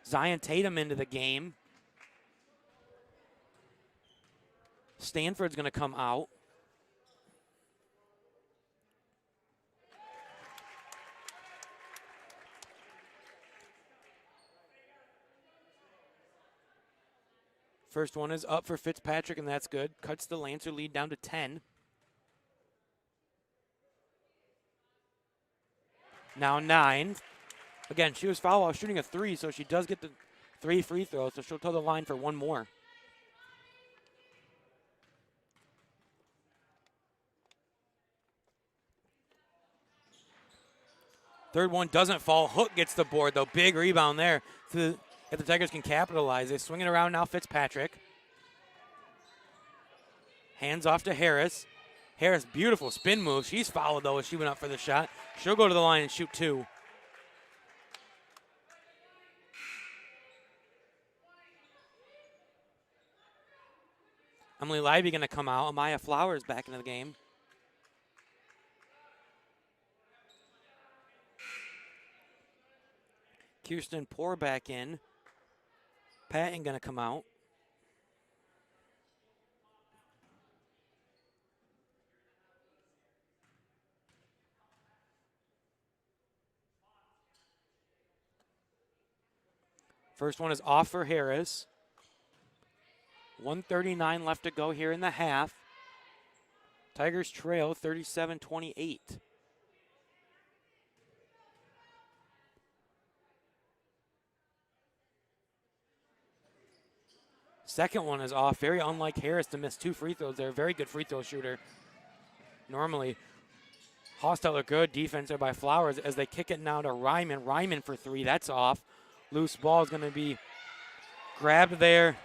Zion Tatum into the game. Stanford's going to come out. First one is up for Fitzpatrick, and that's good. Cuts the Lancer lead down to 10. Now 9. Again, she was fouled while shooting a 3, so she does get the 3 free throws, so she'll toe the line for one more. Third one doesn't fall. Hook gets the board, though. Big rebound there. If the Tigers can capitalize, they swing it around now. Fitzpatrick. Hands off to Harris. Harris, beautiful spin move. She's fouled, though, as she went up for the shot. She'll go to the line and shoot 2. Emily Leiby going to come out. Amaya Flowers back into the game. Kirsten Poor back in. Patton going to come out. First one is off for Harris. 1:39 left to go here in the half. Tigers trail 37-28. Second one is off. Very unlike Harris to miss 2 free throws there. Very good free throw shooter. Normally, Hostetler good defense there by Flowers as they kick it now to Ryman. Ryman for 3. That's off. Loose ball is going to be grabbed there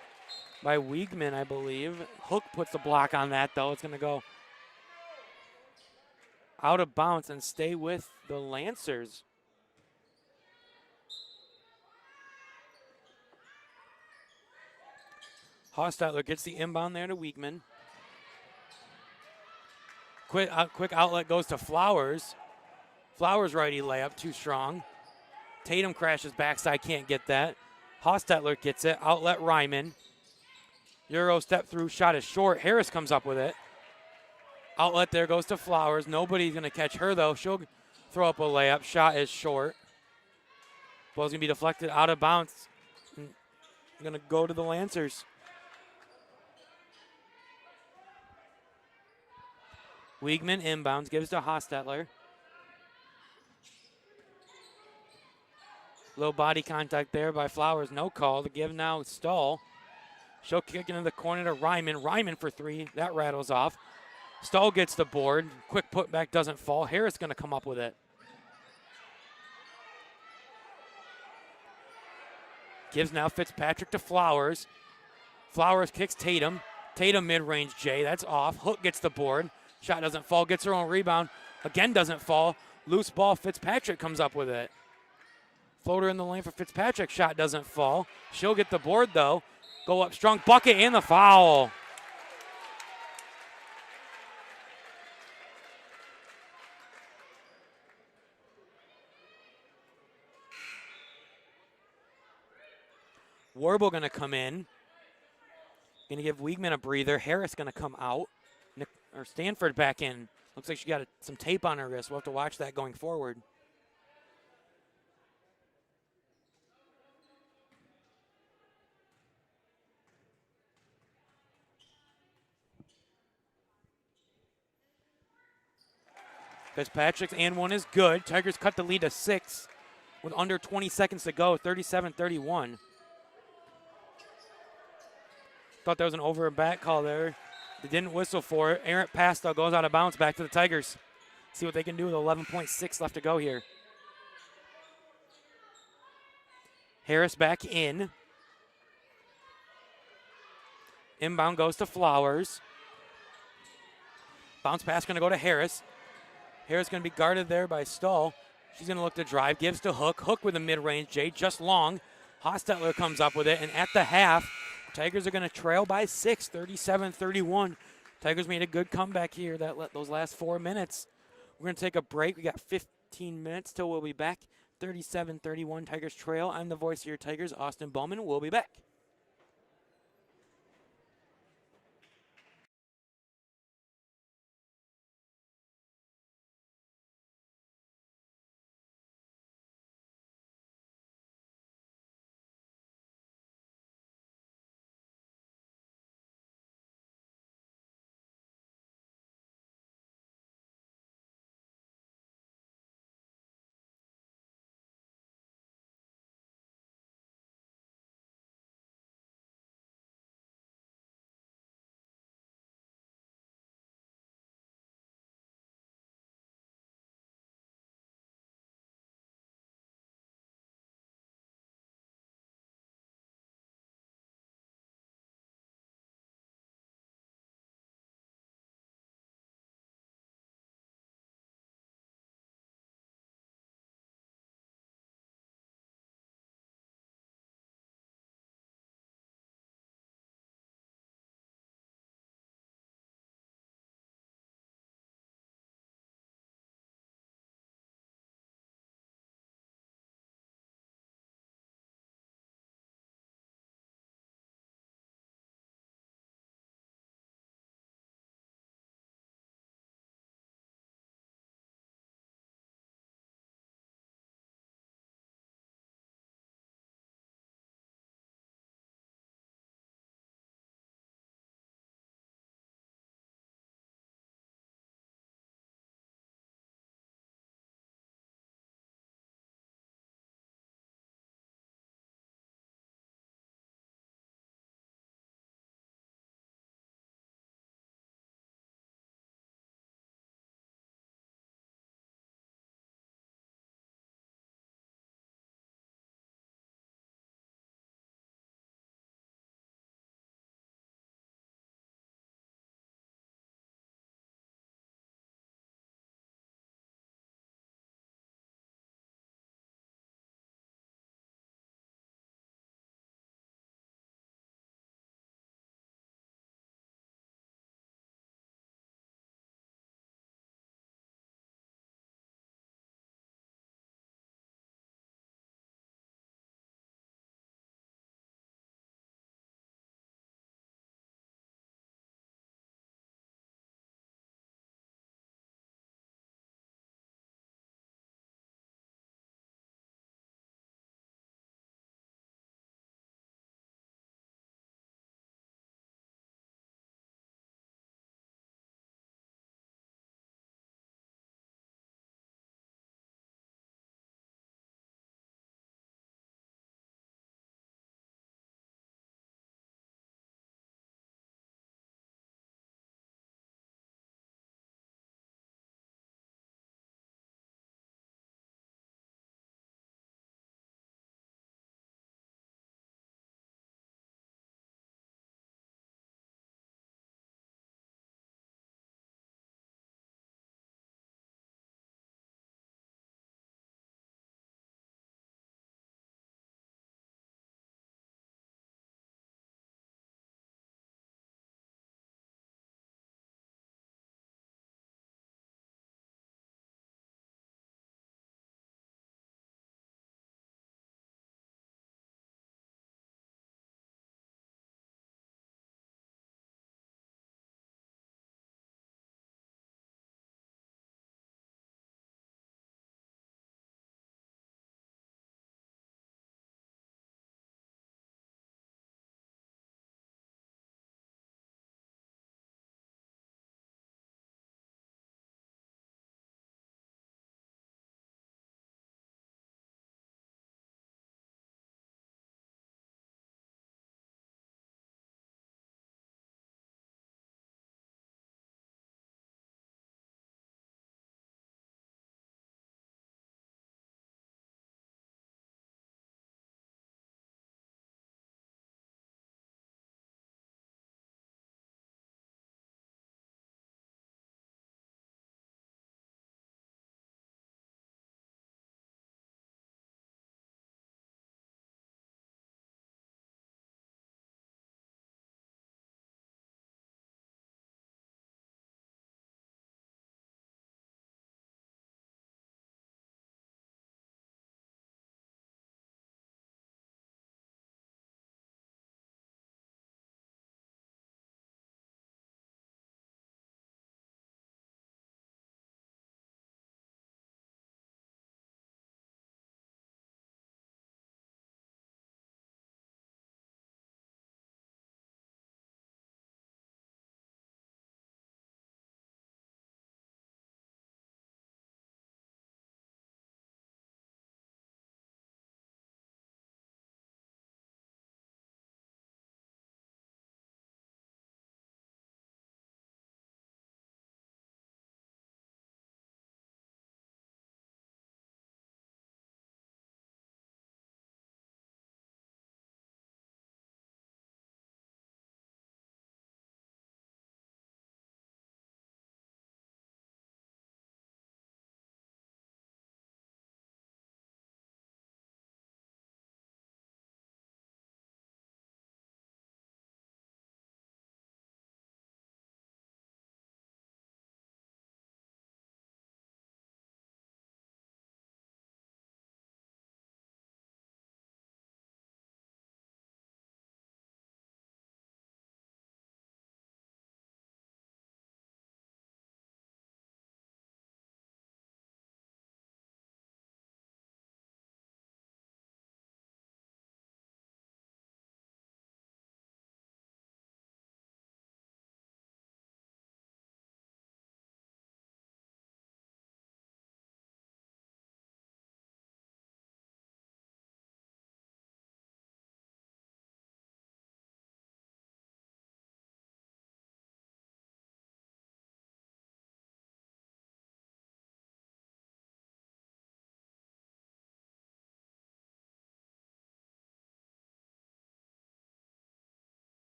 by Wiegman, I believe. Hook puts the block on that, though. It's going to go out of bounds and stay with the Lancers. Hostetler gets the inbound there to Wiegman. Quick outlet goes to Flowers. Flowers righty layup, too strong. Tatum crashes backside, can't get that. Hostetler gets it, outlet Ryman. Euro step through, shot is short. Harris comes up with it. Outlet there goes to Flowers. Nobody's going to catch her, though. She'll throw up a layup. Shot is short. Ball's going to be deflected out of bounds. Going to go to the Lancers. Wiegman inbounds, gives to Hostetler. Low body contact there by Flowers. No call. To give now Stahl. She'll kick into the corner to Ryman. Ryman for 3. That rattles off. Stahl gets the board. Quick putback doesn't fall. Harris going to come up with it. Gives now Fitzpatrick to Flowers. Flowers kicks Tatum. Tatum mid-range J. That's off. Hook gets the board. Shot doesn't fall. Gets her own rebound. Again doesn't fall. Loose ball. Fitzpatrick comes up with it. Floater in the lane for Fitzpatrick. Shot doesn't fall. She'll get the board, though. Go up strong. Bucket and the foul. Warble going to come in. Going to give Wiegman a breather. Harris going to come out. Or Stanford back in. Looks like she got some tape on her wrist. We'll have to watch that going forward. Fitzpatrick's and one is good. Tigers cut the lead to 6 with under 20 seconds to go, 37-31. Thought that was an over and back call there. They didn't whistle for it. Errant pass, though, goes out of bounds back to the Tigers. See what they can do with 11.6 left to go here. Harris back in. Inbound goes to Flowers. Bounce pass going to go to Harris. Harris going to be guarded there by Stahl. She's going to look to drive. Gives to Hook. Hook with a mid-range J, just long. Hostetler comes up with it, and at the half, Tigers are going to trail by 6, 37-31. Tigers made a good comeback here those last 4 minutes. We're going to take a break. We got 15 minutes till we'll be back. 37-31 Tigers trail. I'm the voice of your Tigers, Austin Bowman. We'll be back.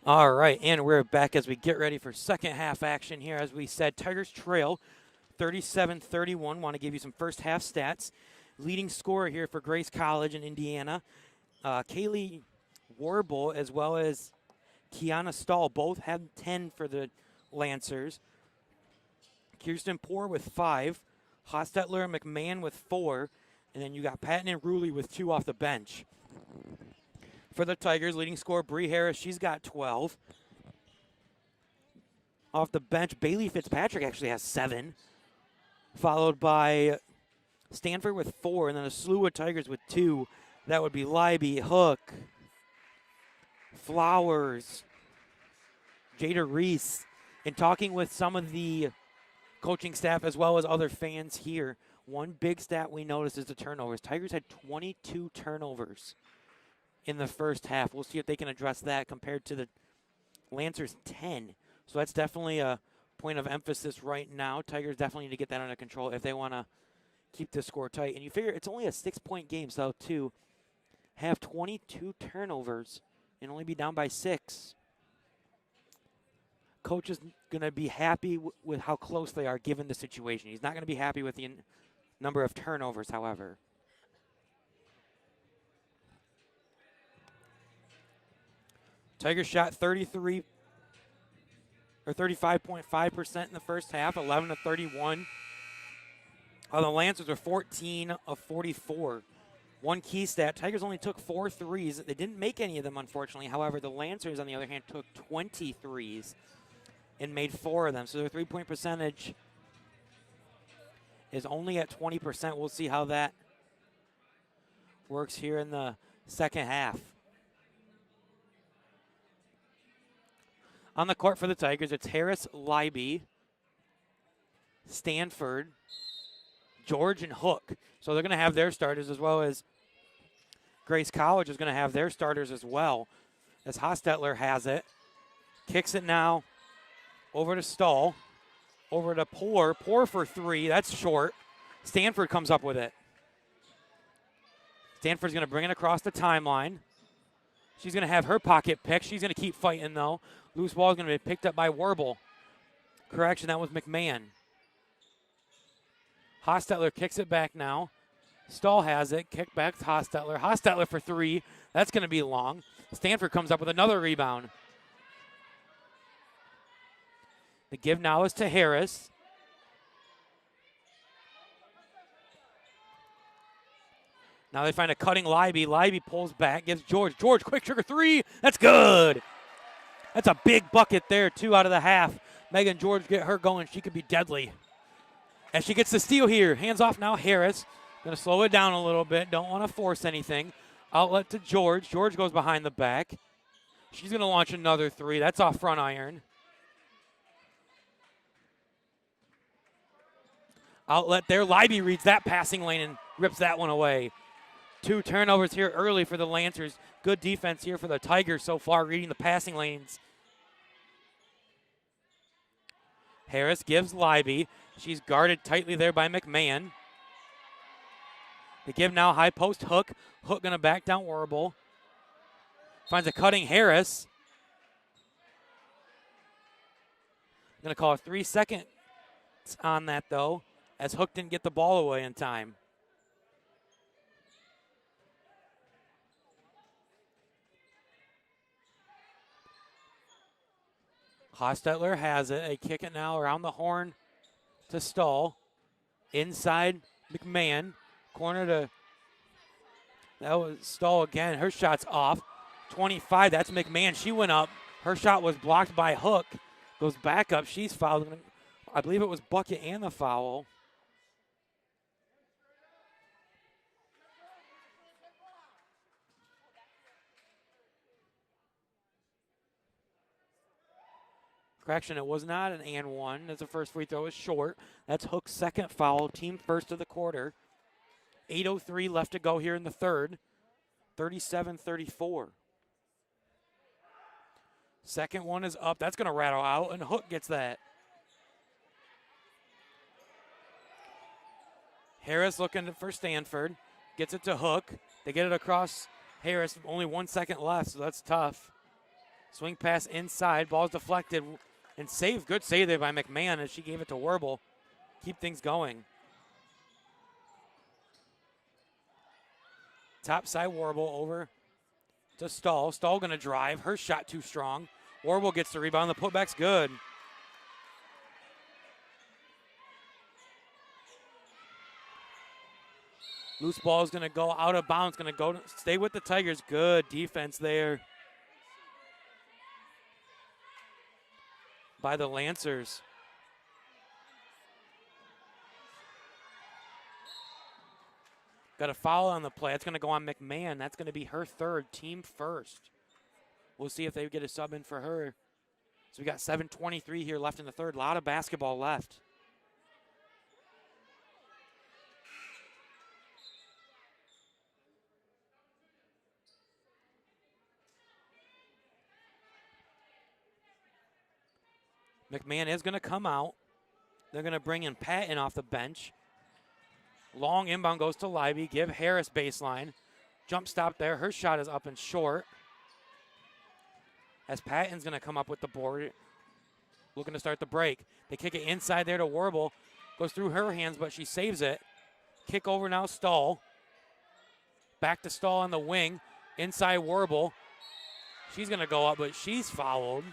All right, and we're back as we get ready for second half action here. As we said, Tigers trail 37-31. Want to give you some first half stats. Leading scorer here for Grace College in Indiana, Kaylee Warble as well as Kiana Stahl both had 10 for the Lancers. Kirsten Poor with 5, Hostetler and McMahon with 4, and then you got Patton and Ruley with 2 off the bench. For the Tigers, leading scorer Bree Harris, she's got 12. Off the bench, Bailey Fitzpatrick actually has 7, followed by Stanford with 4, and then a slew of Tigers with 2. That would be Leiby, Hook, Flowers, Jada Reese. And talking with some of the coaching staff as well as other fans here, one big stat we noticed is the turnovers. Tigers had 22 turnovers in the first half. We'll see if they can address that compared to the Lancers' 10. So that's definitely a point of emphasis right now. Tigers definitely need to get that under control if they want to keep this score tight. And you figure it's only a 6-point game, so to have 22 turnovers and only be down by 6. Coach is going to be happy with how close they are given the situation. He's not going to be happy with the number of turnovers, however. Tigers shot 33 or 35.5% in the first half, 11 of 31. The Lancers are 14 of 44. One key stat, Tigers only took 4 threes. They didn't make any of them, unfortunately. However, the Lancers, on the other hand, took 20 threes and made 4 of them. So their three-point percentage is only at 20%. We'll see how that works here in the second half. On the court for the Tigers, it's Harris, Leiby, Stanford, George, and Hook. So they're going to have their starters, as well as Grace College is going to have their starters as well. As Hostetler has it. Kicks it now over to Stahl. Over to Poor. Poor for 3. That's short. Stanford comes up with it. Stanford's going to bring it across the timeline. She's going to have her pocket pick. She's going to keep fighting, though. Loose ball is going to be picked up by Warble. Correction, that was McMahon. Hostetler kicks it back now. Stahl has it. Kick back to Hostetler. Hostetler for 3. That's going to be long. Stanford comes up with another rebound. The give now is to Harris. Now they find a cutting Leiby. Leiby pulls back, gives George. George, quick trigger 3. That's good. That's a big bucket there, 2 out of the half. Megan George, get her going. She could be deadly. As she gets the steal here. Hands off now, Harris. Going to slow it down a little bit. Don't want to force anything. Outlet to George. George goes behind the back. She's going to launch another 3. That's off front iron. Outlet there. Leiby reads that passing lane and rips that one away. 2 turnovers here early for the Lancers. Good defense here for the Tigers so far, reading the passing lanes. Harris gives Leiby. She's guarded tightly there by McMahon. They give now high post Hook. Hook going to back down Warble. Finds a cutting Harris. Going to call 3 seconds on that, though, as Hook didn't get the ball away in time. Hostetler has it. They kick it now around the horn to Stahl. Inside McMahon. Corner to, that was Stahl again. Her shot's off. 25, that's McMahon. She went up. Her shot was blocked by Hook. Goes back up. She's fouled. I believe it was bucket and the foul. Correction, it was not an and one, as the first free throw is short. That's Hook's second foul, team first of the quarter. 8:03 left to go here in the third. 37-34. Second one is up. That's going to rattle out, and Hook gets that. Harris looking for Stanford. Gets it to Hook. They get it across Harris. Only 1 second left, so that's tough. Swing pass inside. Ball's deflected and saved. Good save there by McMahon as she gave it to Warble. Keep things going. Top side Warble over to Stahl. Stahl going to drive. Her shot too strong. Warble gets the rebound. The putback's good. Loose ball is going to go out of bounds. Going to go stay with the Tigers. Good defense there by the Lancers. Got a foul on the play. It's going to go on McMahon. That's going to be her third, team first. We'll see if they get a sub in for her. So we got 7:23 here left in the third. A lot of basketball left. McMahon is going to come out. They're going to bring in Patton off the bench. Long inbound goes to Leiby. Give Harris baseline. Jump stop there. Her shot is up and short. As Patton's going to come up with the board. Looking to start the break. They kick it inside there to Warble. Goes through her hands, but she saves it. Kick over now, Stahl. Back to Stahl on the wing. Inside Warble. She's going to go up, but she's fouled.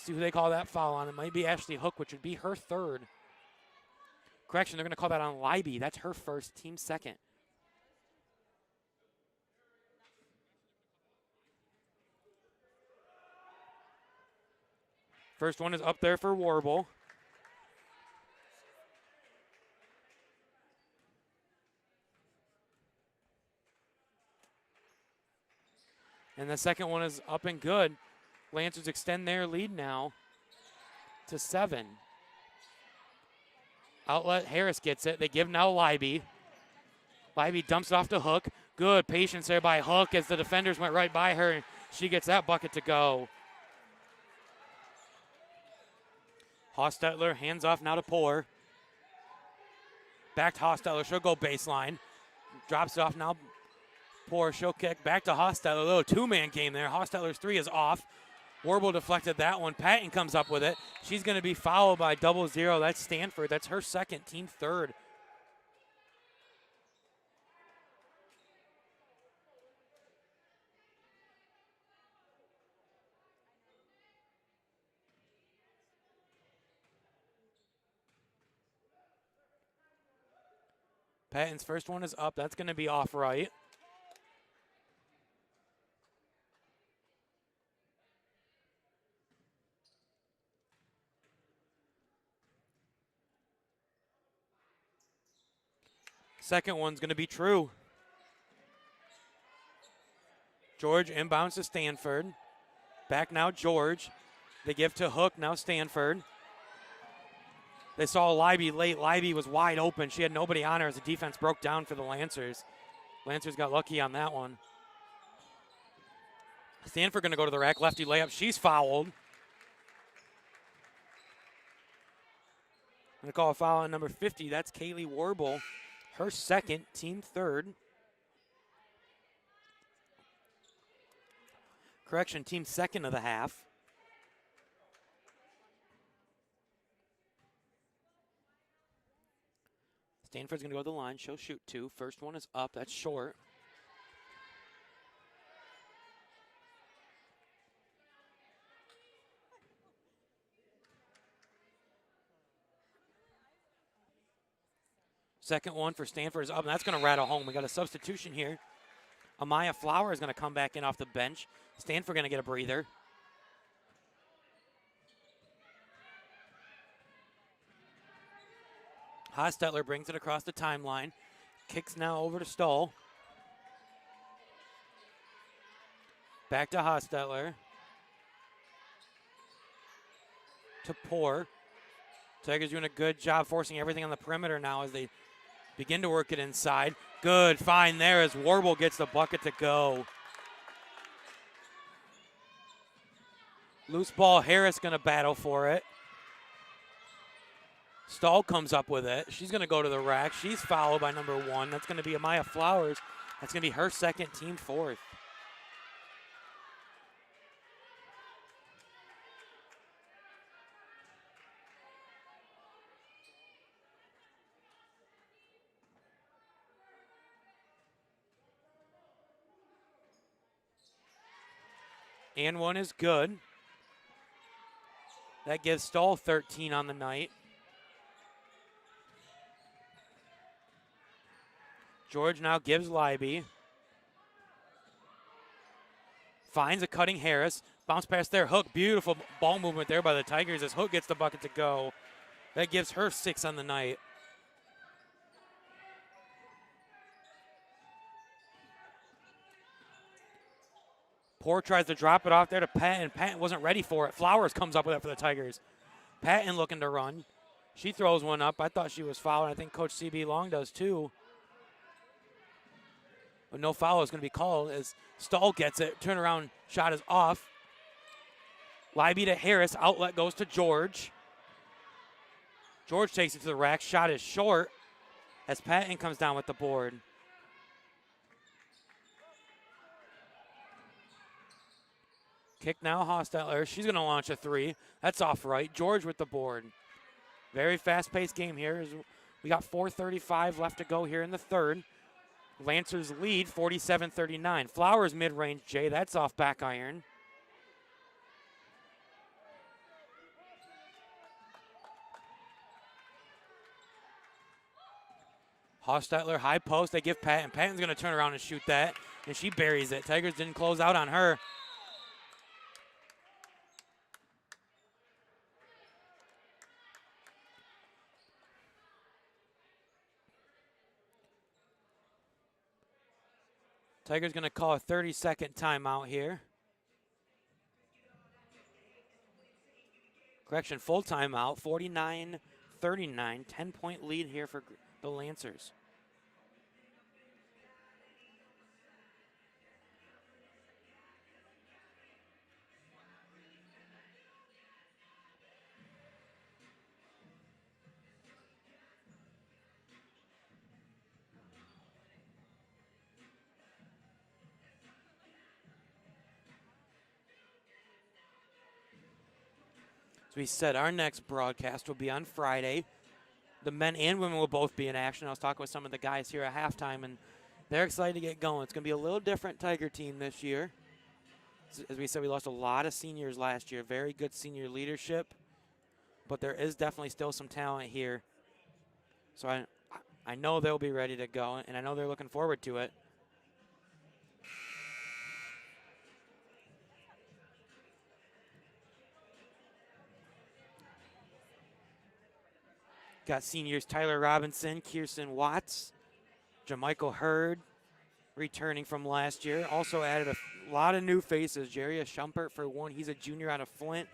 See who they call that foul on. It might be Ashley Hook, which would be her third. Correction, they're going to call that on Leiby. That's her first, team second. First one is up there for Warble. And the second one is up and good. Lancers extend their lead now to 7. Outlet, Harris gets it. They give now Leiby. Leiby dumps it off to Hook. Good patience there by Hook as the defenders went right by her. She gets that bucket to go. Hostetler hands off now to Poor. Back to Hostetler. She'll go baseline. Drops it off now. Poor, she'll kick. Back to Hostetler. A little two-man game there. Hostetler's three is off. Warble deflected that one. Patton comes up with it. She's going to be fouled by 0-0. That's Stanford. That's her second, team third. Patton's first one is up. That's going to be off right. Second one's going to be true. George inbounds to Stanford. Back now, George. They give to Hook, now Stanford. They saw Leiby late. Leiby was wide open. She had nobody on her as the defense broke down for the Lancers. Lancers got lucky on that one. Stanford going to go to the rack. Lefty layup. She's fouled. Going to call a foul on number 50. That's Kaylee Warble. Her second, team third. Correction, team second of the half. Stanford's going to go to the line. She'll shoot two. First one is up. That's short. Second one for Stanford is up, and that's going to rattle home. We got a substitution here. Amaya Flower is going to come back in off the bench. Stanford going to get a breather. Hostetler brings it across the timeline. Kicks now over to Stahl. Back to Hostetler. To Poor. Tigers doing a good job forcing everything on the perimeter now as they begin to work it inside. Good find there as Warble gets the bucket to go. Loose ball, Harris going to battle for it. Stahl comes up with it. She's going to go to the rack. She's fouled by number 1. That's going to be Amaya Flowers. That's going to be her second, team fourth. And one is good. That gives Stahl 13 on the night. George now gives Leiby. Finds a cutting Harris. Bounce past there. Hook. Beautiful ball movement there by the Tigers as Hook gets the bucket to go. That gives her 6 on the night. Poor tries to drop it off there to Patton. Patton wasn't ready for it. Flowers comes up with it for the Tigers. Patton looking to run. She throws one up. I thought she was fouled. I think Coach C.B. Long does too. But no foul is going to be called as Stahl gets it. Turnaround shot is off. Leiby to Harris. Outlet goes to George. George takes it to the rack. Shot is short as Patton comes down with the board. Kick now, Hostetler. She's going to launch a 3. That's off right. George with the board. Very fast-paced game here. We got 4:35 left to go here in the third. Lancers lead 47-39. Flowers mid-range, Jay. That's off back iron. Hostetler, high post. They give Patton. Patton's going to turn around and shoot that, and she buries it. Tigers didn't close out on her. Tigers going to call a 30-second timeout here. Correction, full timeout, 49-39, 10-point lead here for the Lancers. As we said, our next broadcast will be on Friday. The men and women will both be in action. I was talking with some of the guys here at halftime, and they're excited to get going. It's going to be a little different Tiger team this year. As we said, we lost a lot of seniors last year. Very good senior leadership, but there is definitely still some talent here. So I know they'll be ready to go, and I know they're looking forward to it. Got seniors Tyler Robinson, Kirsten Watts, Jamichael Hurd returning from last year. Also added a lot of new faces. Jerry Schumpert for one. He's a junior out of Flint.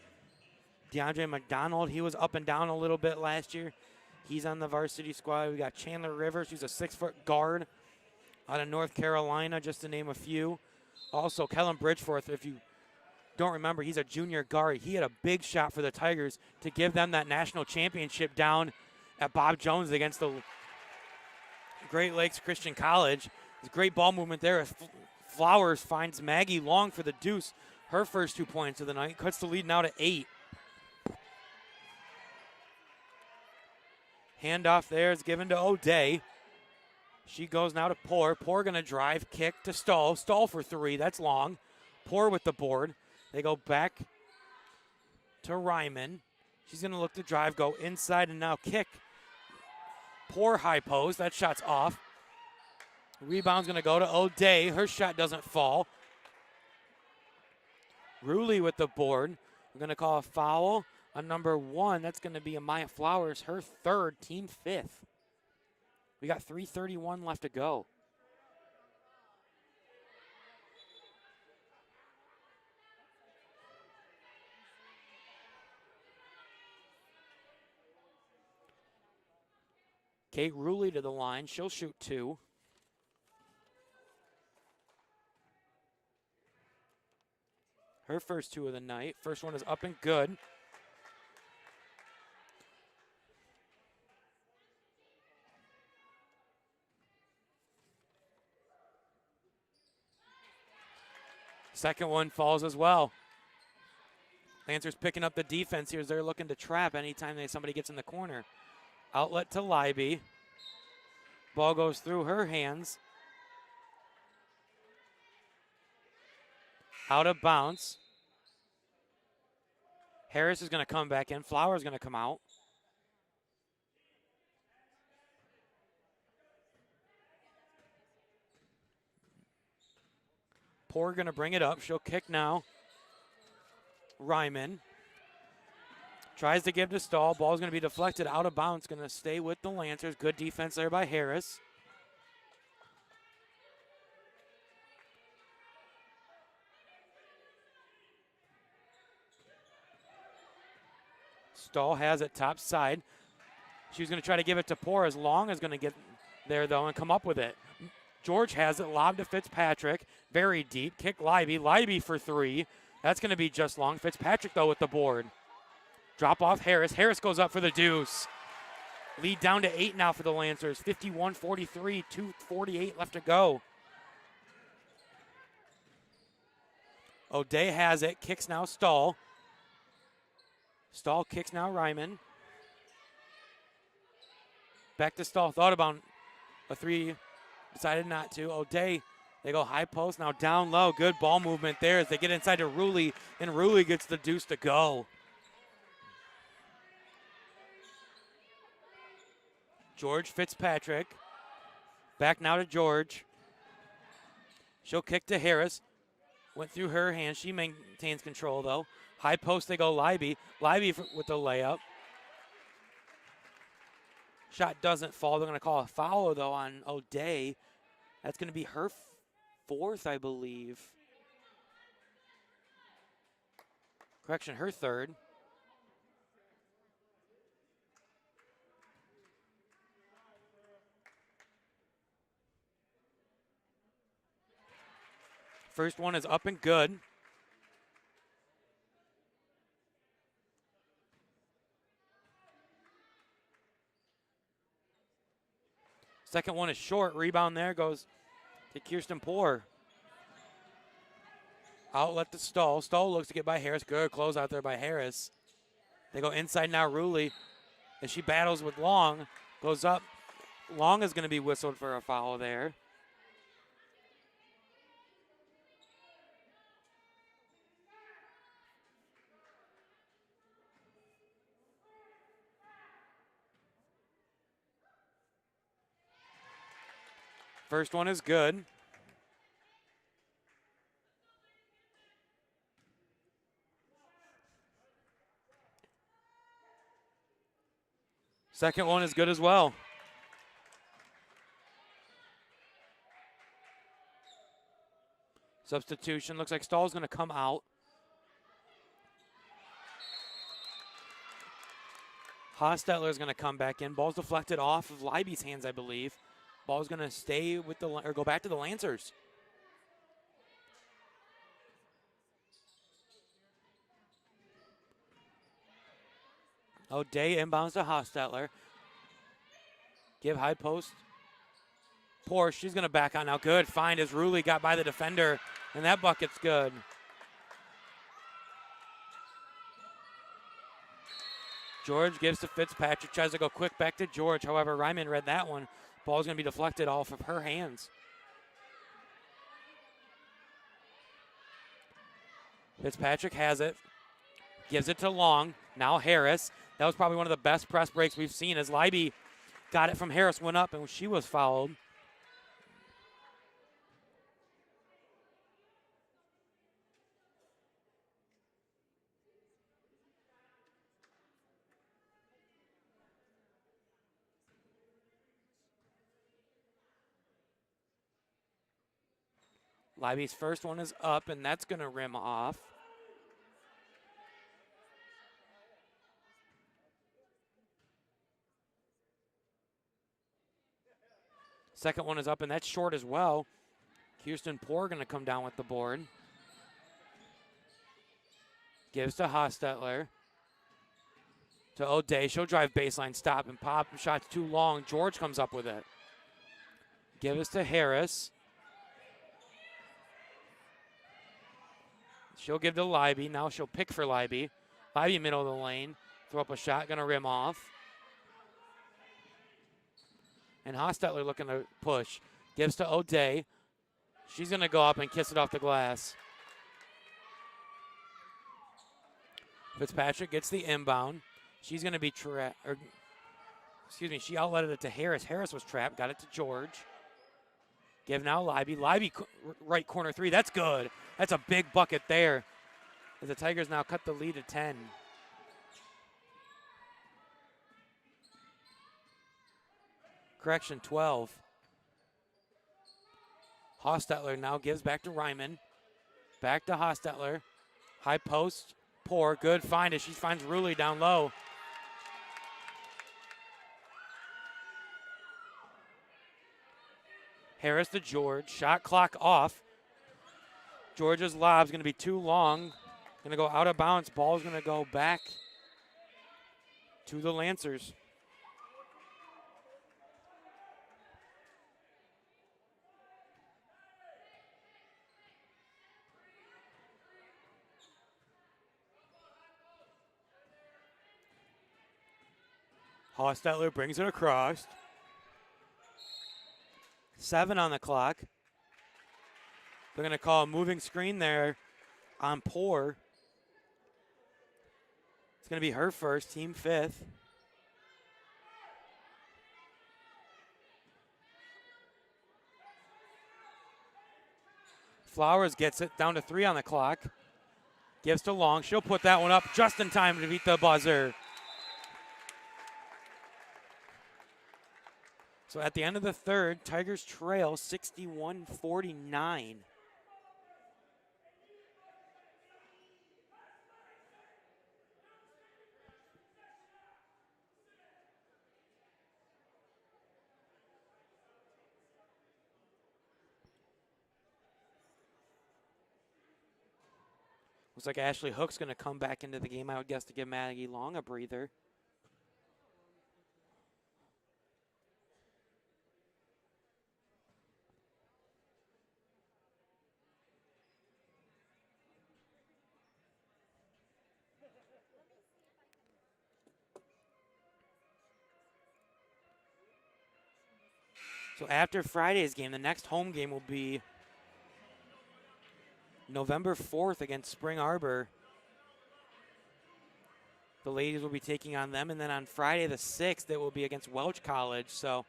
DeAndre McDonald, he was up and down a little bit last year. He's on the varsity squad. We got Chandler Rivers, who's a 6-foot guard out of North Carolina, just to name a few. Also, Kellen Bridgeforth, if you don't remember, he's a junior guard. He had a big shot for the Tigers to give them that national championship down at Bob Jones against the Great Lakes Christian College. It's great ball movement there. Flowers finds Maggie Long for the deuce. Her first 2 points of the night. Cuts the lead now to 8. Handoff there is given to O'Day. She goes now to Poor. Poor going to drive, kick to Stahl. Stahl for 3. That's long. Poor with the board. They go back to Ryman. She's going to look to drive, go inside, and now kick. Poor high post. That shot's off. Rebound's going to go to O'Day. Her shot doesn't fall. Ruley with the board. We're going to call a foul on number 1. That's going to be Amaya Flowers, her 3rd, team 5th. We got 3:31 left to go. Kate Ruley to the line. She'll shoot 2. Her first 2 of the night. First one is up and good. Second one falls as well. Lancers picking up the defense here as they're looking to trap anytime somebody gets in the corner. Outlet to Leiby. Ball goes through her hands. Out of bounds. Harris is going to come back in. Flowers going to come out. Poor going to bring it up. She'll kick now. Ryman tries to give to Stahl. Ball's going to be deflected out of bounds. Going to stay with the Lancers. Good defense there by Harris. Stahl has it top side. She's going to try to give it to Poor. As Long is going to get there, though, and come up with it. George has it. Lob to Fitzpatrick. Very deep. Kick Leiby. Leiby for three. That's going to be just long. Fitzpatrick, though, with the board. Drop off Harris. Harris goes up for the deuce. Lead down to 8 now for the Lancers. 51-43, 2:48 left to go. O'Day has it. Kicks now Stahl. Stahl kicks now Ryman. Back to Stahl. Thought about a three. Decided not to. O'Day, they go high post. Now down low. Good ball movement there as they get inside to Ruley. And Ruley gets the deuce to go. George Fitzpatrick. Back now to George. She'll kick to Harris. Went through her hands. She maintains control, though. High post, they go Leiby. Leiby with the layup. Shot doesn't fall. They're going to call a foul, though, on O'Day. That's going to be her fourth, I believe. Correction, her third. First one is up and good. Second one is short. Rebound there goes to Kirsten Poor. Outlet to Stahl. Stahl looks to get by Harris. Good close out there by Harris. They go inside now. Ruley, as she battles with Long, goes up. Long is going to be whistled for a foul there. First one is good. Second one is good as well. Substitution. Looks like Stahl's going to come out. Hostetler is going to come back in. Ball's deflected off of Leiby's hands, I believe. Ball's going to stay with the, or go back to the Lancers. O'Day inbounds to Hostetler. Give high post. Poor, she's going to back out now. Good find as Ruley got by the defender, and that bucket's good. George gives to Fitzpatrick, tries to go quick back to George. However, Ryman read that one. Ball's going to be deflected off of her hands. Fitzpatrick has it. Gives it to Long. Now Harris. That was probably one of the best press breaks we've seen as Leiby got it from Harris, went up, and she was fouled. Leiby's first one is up, and that's going to rim off. Second one is up, and that's short as well. Kirsten Poor going to come down with the board. Gives to Hostetler. To O'Day. She'll drive baseline, stop, and pop. Shot's too long. George comes up with it. Gives to Harris. She'll give to Leiby. Now she'll pick for Leiby. Leiby middle of the lane. Throw up a shot. Going to rim off. And Hostetler looking to push. Gives to O'Day. She's going to go up and kiss it off the glass. Fitzpatrick gets the inbound. She's going to be trapped. She outletted it to Harris. Harris was trapped. Got it to George. Give now Libby. Libby right corner three. That's good. That's a big bucket there. As the Tigers now cut the lead to 10. Correction, 12. Hostetler now gives back to Ryman. Back to Hostetler. High post. Poor. Good find as she finds Rulli down low. Harris to George. Shot clock off. Georgia's lob's going to be too long. Going to go out of bounds. Ball's going to go back to the Lancers. Hostetler brings it across. 7 on the clock. They're going to call a moving screen there on Poor. It's going to be her first, team 5th. Flowers gets it down to 3 on the clock. Gives to Long. She'll put that one up just in time to beat the buzzer. So at the end of the third, Tigers trail 61-49. Looks like Ashley Hook's going to come back into the game, I would guess, to give Maggie Long a breather. So after Friday's game, the next home game will be November 4th against Spring Arbor. The ladies will be taking on them. And then on Friday the 6th, it will be against Welch College. So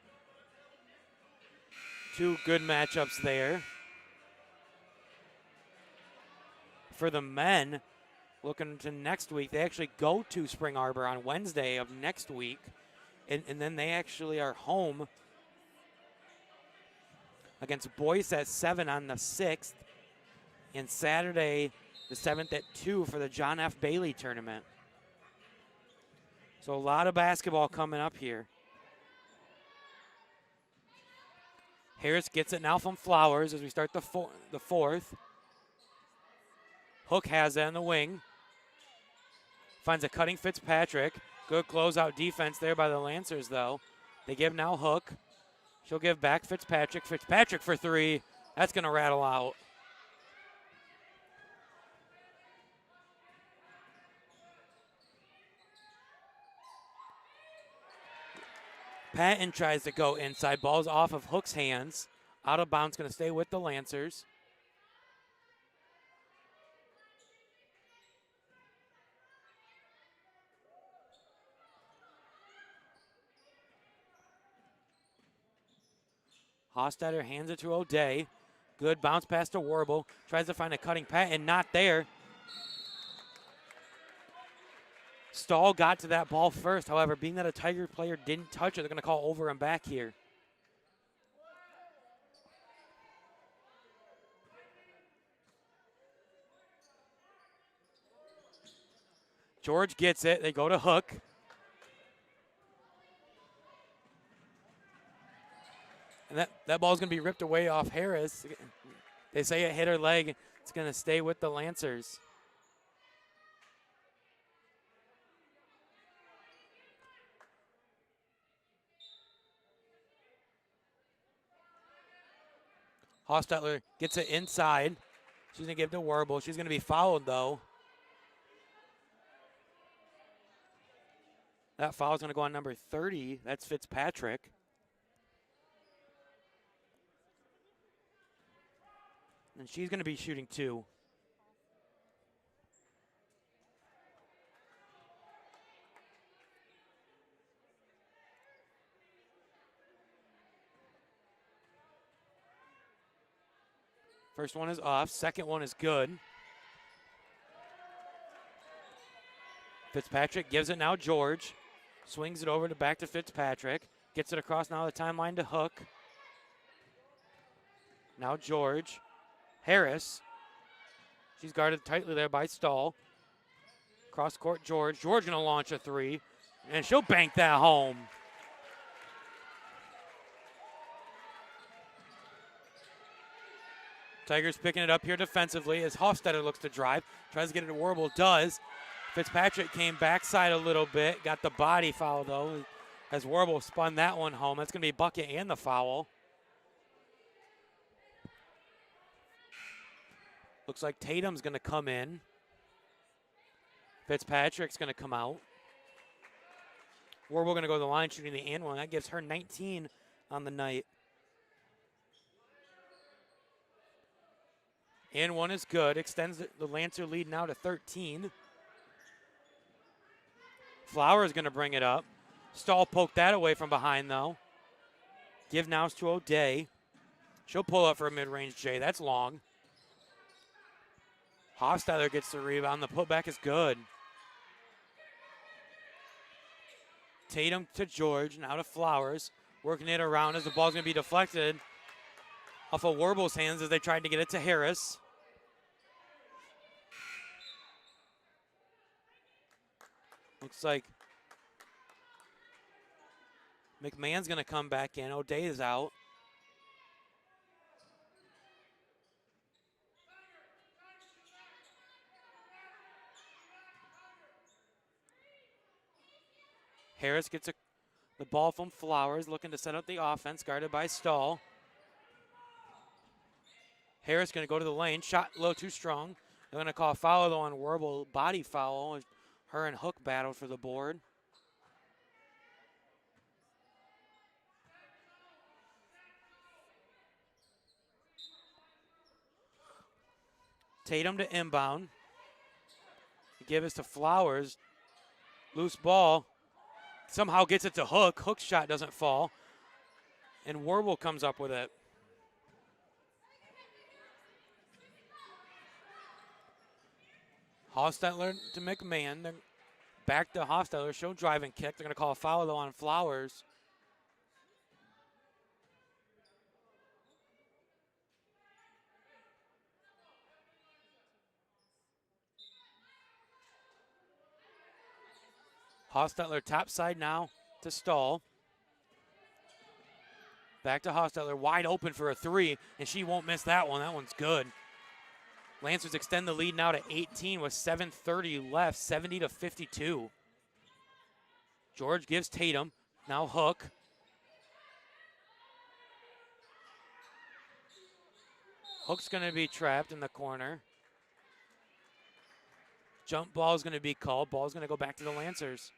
2 good matchups there. For the men, looking to next week, they actually go to Spring Arbor on Wednesday of next week. And then they actually are home against Boyce at 7 on the 6th. And Saturday the 7th at 2 for the John F. Bailey tournament. So a lot of basketball coming up here. Harris gets it now from Flowers as we start the fourth. Hook has it on the wing. Finds a cutting Fitzpatrick. Good closeout defense there by the Lancers, though. They give now Hook. She'll give back Fitzpatrick. Fitzpatrick for 3. That's going to rattle out. Patton tries to go inside. Ball's off of Hook's hands. Out of bounds, going to stay with the Lancers. Hostetter hands it to O'Day. Good bounce pass to Warble. Tries to find a cutting Patton. Not there. Stahl got to that ball first. However, being that a Tiger player didn't touch it, they're going to call over and back here. George gets it. They go to Hook. And that ball's going to be ripped away off Harris. They say it hit her leg. It's going to stay with the Lancers. Hostetler gets it inside. She's going to give it to Warble. She's going to be fouled, though. That foul is going to go on number 30. That's Fitzpatrick. And she's going to be shooting 2. First one is off. Second one is good. Fitzpatrick gives it now George. Swings it over to back to Fitzpatrick. Gets it across now the timeline to Hook. Now George. Harris. She's guarded tightly there by Stahl. Cross court George. George gonna launch a three. And she'll bank that home. Tigers picking it up here defensively as Hofstetter looks to drive. Tries to get it to Warble. Does. Fitzpatrick came backside a little bit. Got the body foul though. As Warble spun that one home. That's gonna be a bucket and the foul. Looks like Tatum's gonna come in. Fitzpatrick's gonna come out. Warble gonna go to the line shooting the and one. That gives her 19 on the night. And one is good. Extends the Lancer lead now to 13. Flowers gonna bring it up. Stahl poked that away from behind though. Give nows to O'Day. She'll pull up for a mid-range J. That's long. Hofstadler gets the rebound. The putback is good. Tatum to George, now to Flowers. Working it around as the ball's going to be deflected off of Warble's hands as they tried to get it to Harris. Looks like McMahon's going to come back in. O'Day is out. Harris gets the ball from Flowers, looking to set up the offense, guarded by Stahl. Harris going to go to the lane, shot low too strong. They're going to call a foul though on Warble, body foul. Her and Hook battled for the board. Tatum to inbound. Give us to Flowers. Loose ball. Somehow gets it to Hook. Hook's shot doesn't fall. And Warble comes up with it. Hostetler to McMahon. They're back to Hostetler. She'll drive and kick. They're going to call a foul though on Flowers. Hostetler top side now to Stahl. Back to Hostetler, wide open for a three, and she won't miss that one. That one's good. Lancers extend the lead now to 18 with 7:30 left, 70-52. George gives Tatum, now Hook. Hook's gonna be trapped in the corner. Jump ball is gonna be called. Ball's gonna go back to the Lancers.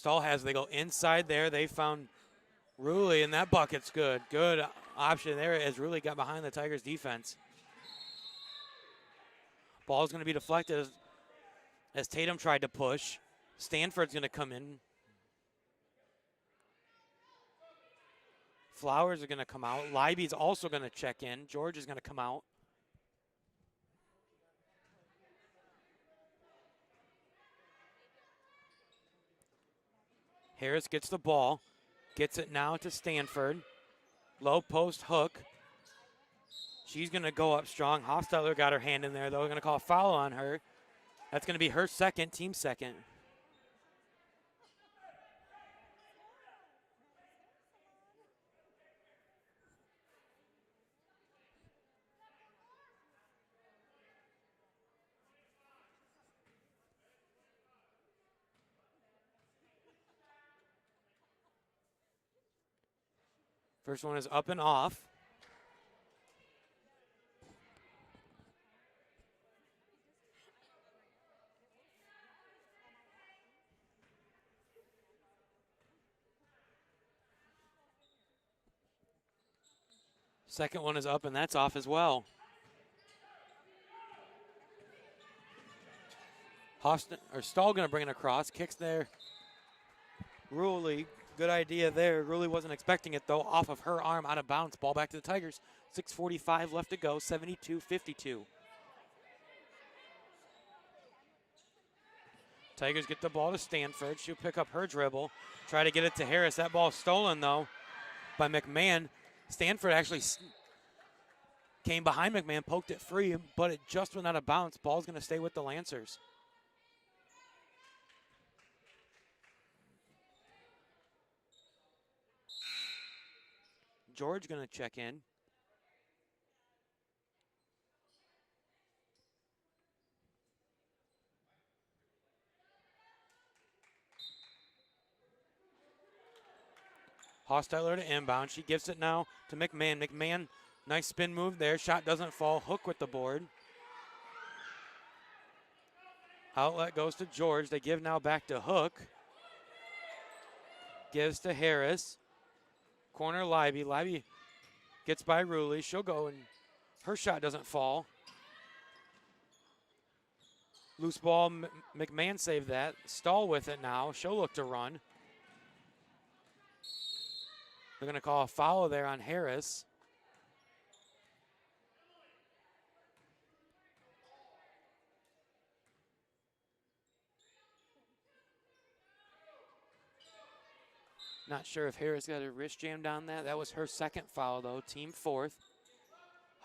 Stahl has, they go inside there. They found Rulli, and that bucket's good. Good option there as Rulli got behind the Tigers defense. Ball's going to be deflected as Tatum tried to push. Stanford's going to come in. Flowers are going to come out. Leiby's also going to check in. George is going to come out. Harris gets the ball. Gets it now to Stanford. Low post Hook. She's going to go up strong. Hostetler got her hand in there, though. They're going to call a foul on her. That's going to be her second, team second. First one is up and off. Second one is up, and that's off as well. Stahl going to bring it across. Kicks there. Ruley, good idea there. Ruley wasn't expecting it, though. Off of her arm, out of bounds. Ball back to the Tigers. 6:45 left to go, 72-52. Tigers get the ball to Stanford. She'll pick up her dribble. Try to get it to Harris. That ball stolen, though, by McMahon. Stanford actually came behind McMahon, poked it free, but it just went out of bounds. Ball's going to stay with the Lancers. George going to check in. Hostetler to inbound. She gives it now to McMahon. McMahon, nice spin move there. Shot doesn't fall. Hook with the board. Outlet goes to George. They give now back to Hook. Gives to Harris. Corner Libby. Libby gets by Ruley. She'll go, and her shot doesn't fall. Loose ball. McMahon saved that. Stahl with it now. She'll look to run. They're going to call a foul there on Harris. Not sure if Harris got a wrist jammed on that. That was her second foul, though. Team fourth.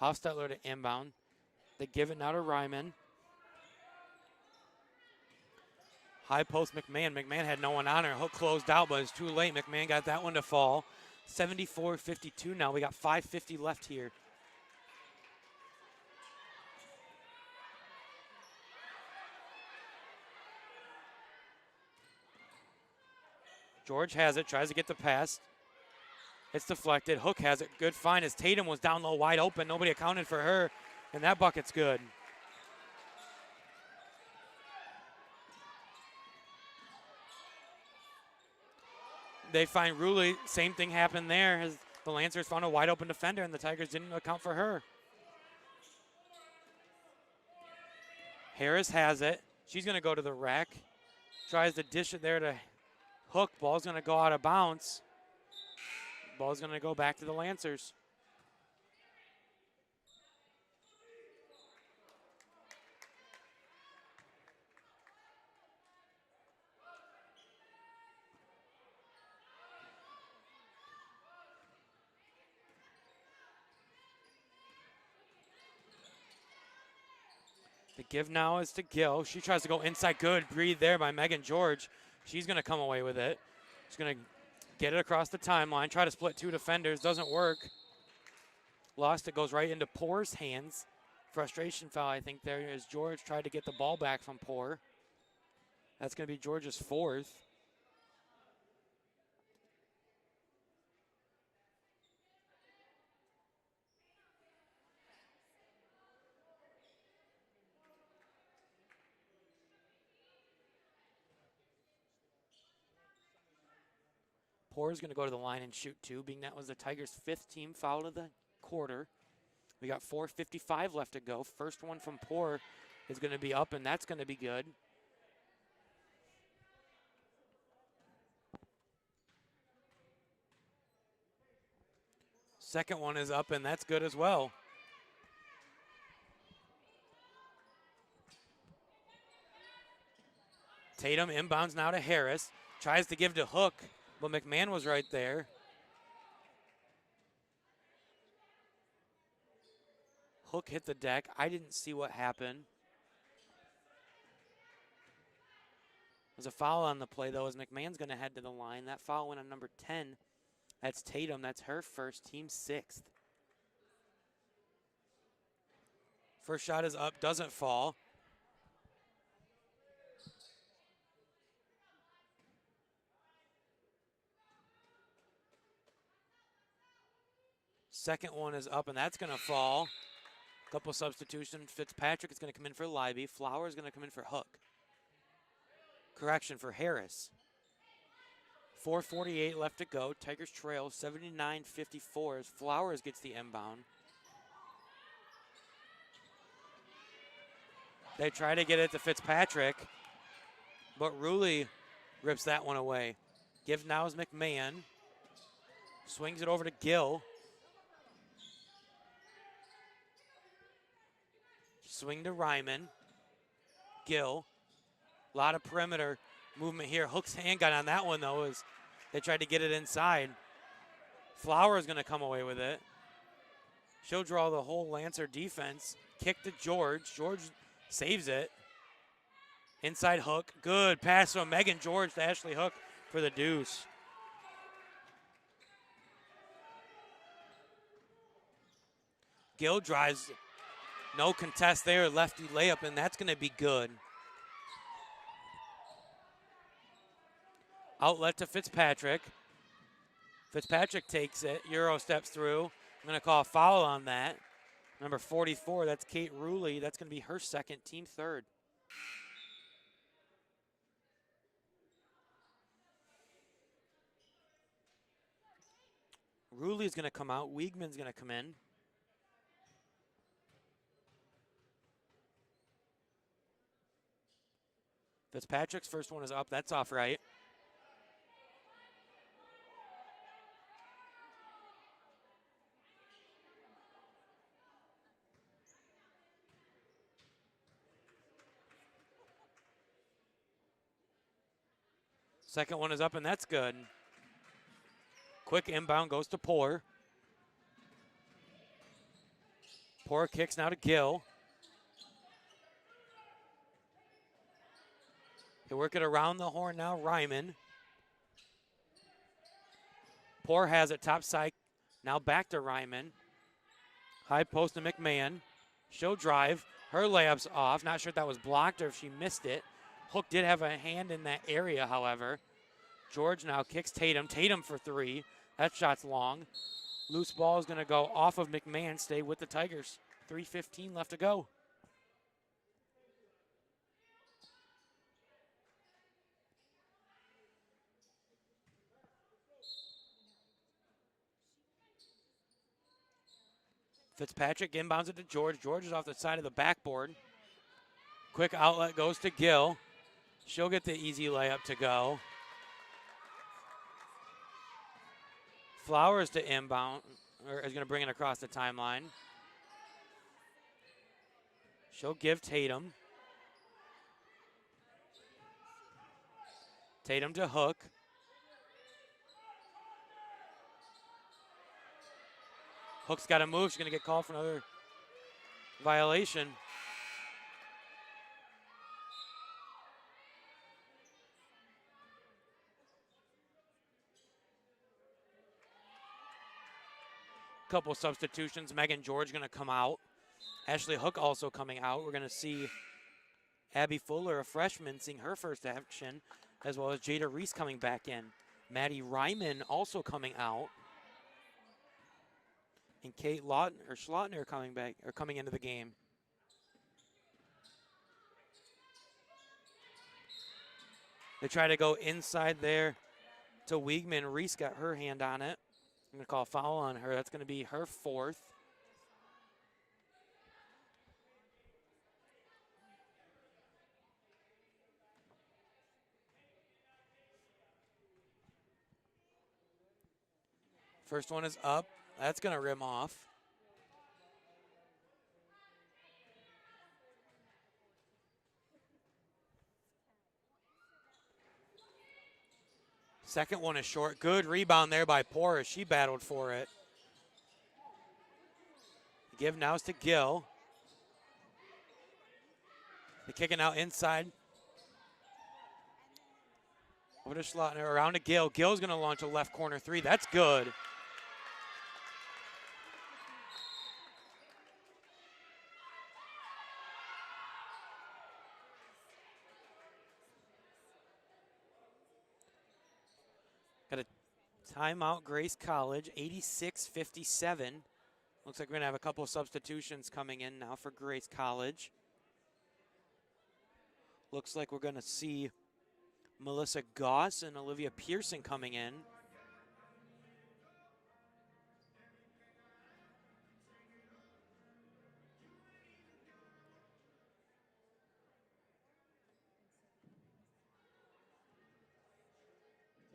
Hostetler to inbound. They give it now to Ryman. High post McMahon. McMahon had no one on her. Hook closed out, but it's too late. McMahon got that one to fall. 74-52 now. We got 5:50 left here. George has it, tries to get the pass. It's deflected. Hook has it. Good find as Tatum was down low, wide open. Nobody accounted for her, and that bucket's good. They find Ruley. Same thing happened there as the Lancers found a wide open defender, and the Tigers didn't account for her. Harris has it. She's going to go to the rack. Tries to dish it there to Hook. Ball's going to go out of bounds. Ball's going to go back to the Lancers. The give now is to Gill. She tries to go inside. Good breathe there by Megan George. She's going to come away with it. She's going to get it across the timeline. Try to split two defenders. Doesn't work. Lost it. Goes right into Poor's hands. Frustration foul, I think, there as George tried to get the ball back from Poor. That's going to be George's fourth. Poor is going to go to the line and shoot two, being that was the Tigers' fifth team foul of the quarter. We got 4:55 left to go. First one from Poor is going to be up, and that's going to be good. Second one is up, and that's good as well. Tatum inbounds now to Harris. Tries to give to Hook, but McMahon was right there. Hook hit the deck. I didn't see what happened. There's a foul on the play, though, as McMahon's going to head to the line. That foul went on number 10. That's Tatum. That's her first, team sixth. First shot is up, doesn't fall. Second one is up, and that's going to fall. Couple substitutions. Fitzpatrick is going to come in for Libby. Flower is going to come in for Hook. Correction for Harris. 4:48 left to go. Tigers trail 79-54 as Flowers gets the inbound. They try to get it to Fitzpatrick, but Ruley rips that one away. Give now is McMahon. Swings it over to Gill. Swing to Ryman. Gill. A lot of perimeter movement here. Hook's handgun on that one, though, as they tried to get it inside. Flowers going to come away with it. She'll draw the whole Lancer defense. Kick to George. George saves it. Inside Hook. Good pass from Megan George to Ashley Hook for the deuce. Gill drives. No contest there. Lefty layup, and that's going to be good. Outlet to Fitzpatrick. Fitzpatrick takes it. Euro steps through. I'm going to call a foul on that. Number 44, that's Kate Ruley. That's going to be her second, team third. Ruley's going to come out. Wiegman's going to come in. Fitzpatrick's first one is up. That's off right. Second one is up, and that's good. Quick inbound goes to Poor. Poor kicks now to Gill. They work it around the horn now, Ryman. Poor has it top side. Now back to Ryman. High post to McMahon. She'll drive. Her layup's off. Not sure if that was blocked or if she missed it. Hook did have a hand in that area, however. George now kicks Tatum. Tatum for three. That shot's long. Loose ball is going to go off of McMahon. Stay with the Tigers. 3:15 left to go. Fitzpatrick inbounds it to George. George is off the side of the backboard. Quick outlet goes to Gill. She'll get the easy layup to go. Flowers to inbound, or is going to bring it across the timeline. She'll give Tatum. Tatum to Hook. Hook's got to move. She's going to get called for another violation. Couple substitutions. Megan George going to come out. Ashley Hook also coming out. We're going to see Abby Fuller, a freshman, seeing her first action, as well as Jada Reese coming back in. Maddie Ryman also coming out. And Kate Schlotner coming back, or coming into the game. They try to go inside there to Wiegman. Reese got her hand on it. I'm going to call a foul on her. That's going to be her fourth. First one is up. That's going to rim off. Second one is short. Good rebound there by Poor as she battled for it. The give now is to Gill. The kicking out inside. Over to Schlotner, around to Gill. Gill's going to launch a left corner three. That's good. Got a timeout, Grace College, 86-57. Looks like we're going to have a couple of substitutions coming in now for Grace College. Looks like we're going to see Melissa Goss and Olivia Pearson coming in.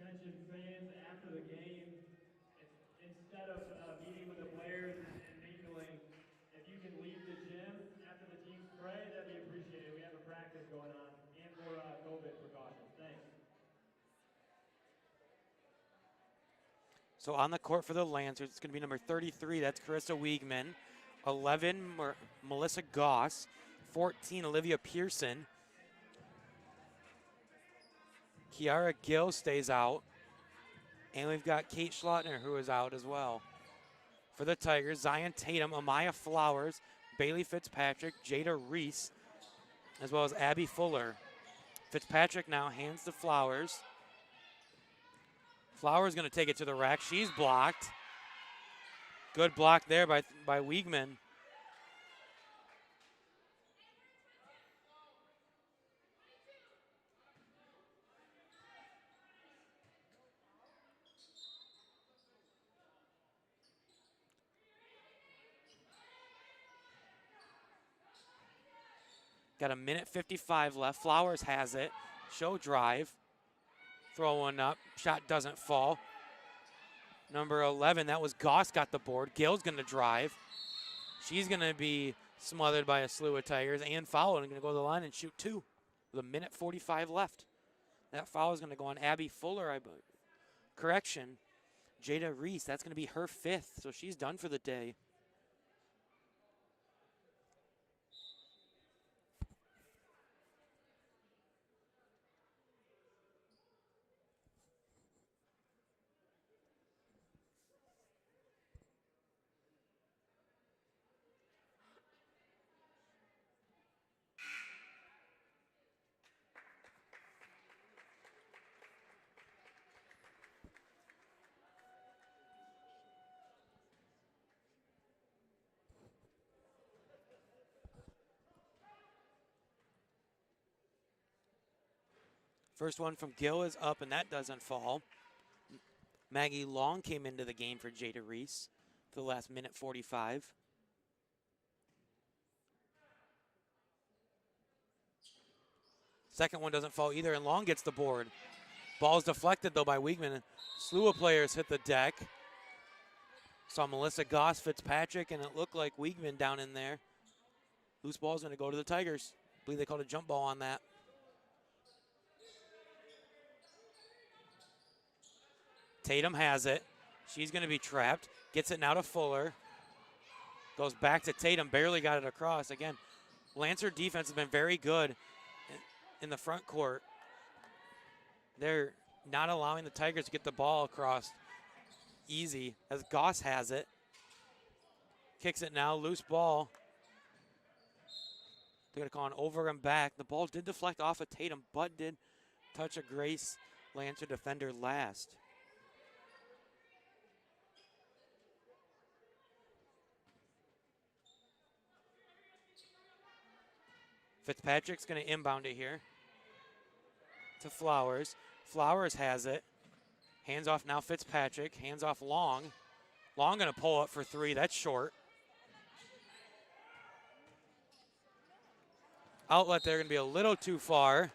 Attention fans, after the game, instead of meeting with the players and mingling, if you can leave the gym after the teams pray, that'd be appreciated. We have a practice going on and for COVID precautions. Thanks. So on the court for the Lancers, it's going to be number 33. That's Carissa Wiegman. 11, Melissa Goss. 14, Olivia Pearson. Kiara Gill stays out. And we've got Kate Schlotner, who is out as well. For the Tigers, Zion Tatum, Amaya Flowers, Bailey Fitzpatrick, Jada Reese, as well as Abby Fuller. Fitzpatrick now hands to Flowers. Flowers going to take it to the rack. She's blocked. Good block there by Wiegman. Got a minute 55 left. Flowers has it. Show drive. Throw one up. Shot doesn't fall. Number 11, that was Goss, got the board. Gill's going to drive. She's going to be smothered by a slew of Tigers and foul, and going to go to the line and shoot two with a minute 45 left. That foul is going to go on Abby Fuller, I believe. Correction, Jada Reese, that's going to be her fifth, so she's done for the day. First one from Gill is up, and that doesn't fall. Maggie Long came into the game for Jada Reese for the last minute 45. Second one doesn't fall either, and Long gets the board. Ball's deflected, though, by Wiegman. Slew of players hit the deck. Saw Melissa Goss, Fitzpatrick, and it looked like Wiegman down in there. Loose ball's going to go to the Tigers. I believe they called a jump ball on that. Tatum has it. She's going to be trapped. Gets it now to Fuller. Goes back to Tatum. Barely got it across. Again, Lancer defense has been very good in the front court. They're not allowing the Tigers to get the ball across easy as Goss has it. Kicks it now. Loose ball. They're going to call an over and back. The ball did deflect off of Tatum, but did touch a Grace Lancer defender last. Fitzpatrick's going to inbound it here to Flowers. Flowers has it. Hands off now Fitzpatrick. Hands off Long. Long going to pull up for three. That's short. Outlet there going to be a little too far.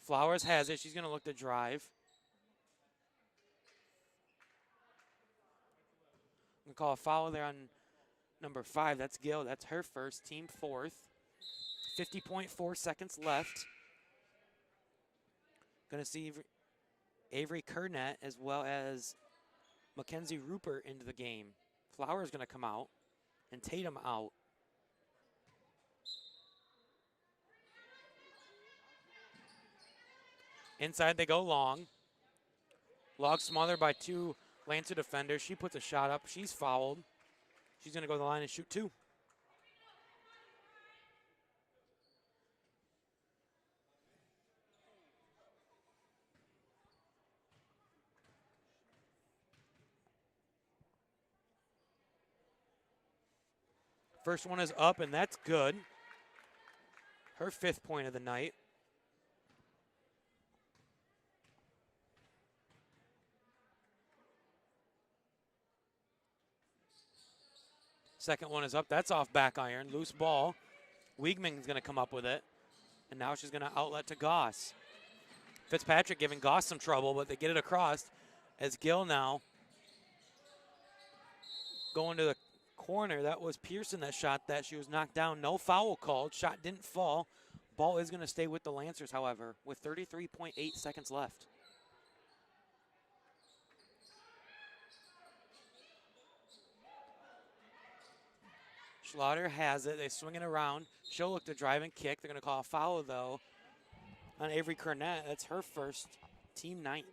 Flowers has it. She's going to look to drive. I'm going to call a foul there on number 5. That's Gill. That's her first, team fourth. 50.4 seconds left. Going to see Avery Kernett as well as Mackenzie Rupert into the game. Flowers going to come out and Tatum out. Inside they go Long. Long smothered by two Lancer defenders. She puts a shot up. She's fouled. She's going to go to the line and shoot two. First one is up, and that's good. Her 5th point of the night. Second one is up. That's off back iron. Loose ball. Wiegman's going to come up with it. And now she's going to outlet to Goss. Fitzpatrick giving Goss some trouble, but they get it across as Gill now going to the corner. That was Pearson that shot that. She was knocked down. No foul called. Shot didn't fall. Ball is going to stay with the Lancers, however, with 33.8 seconds left. Schlatter has it. They swing it around. She'll look to drive and kick. They're going to call a foul, though, on Avery Cornett. That's her first, team 9th.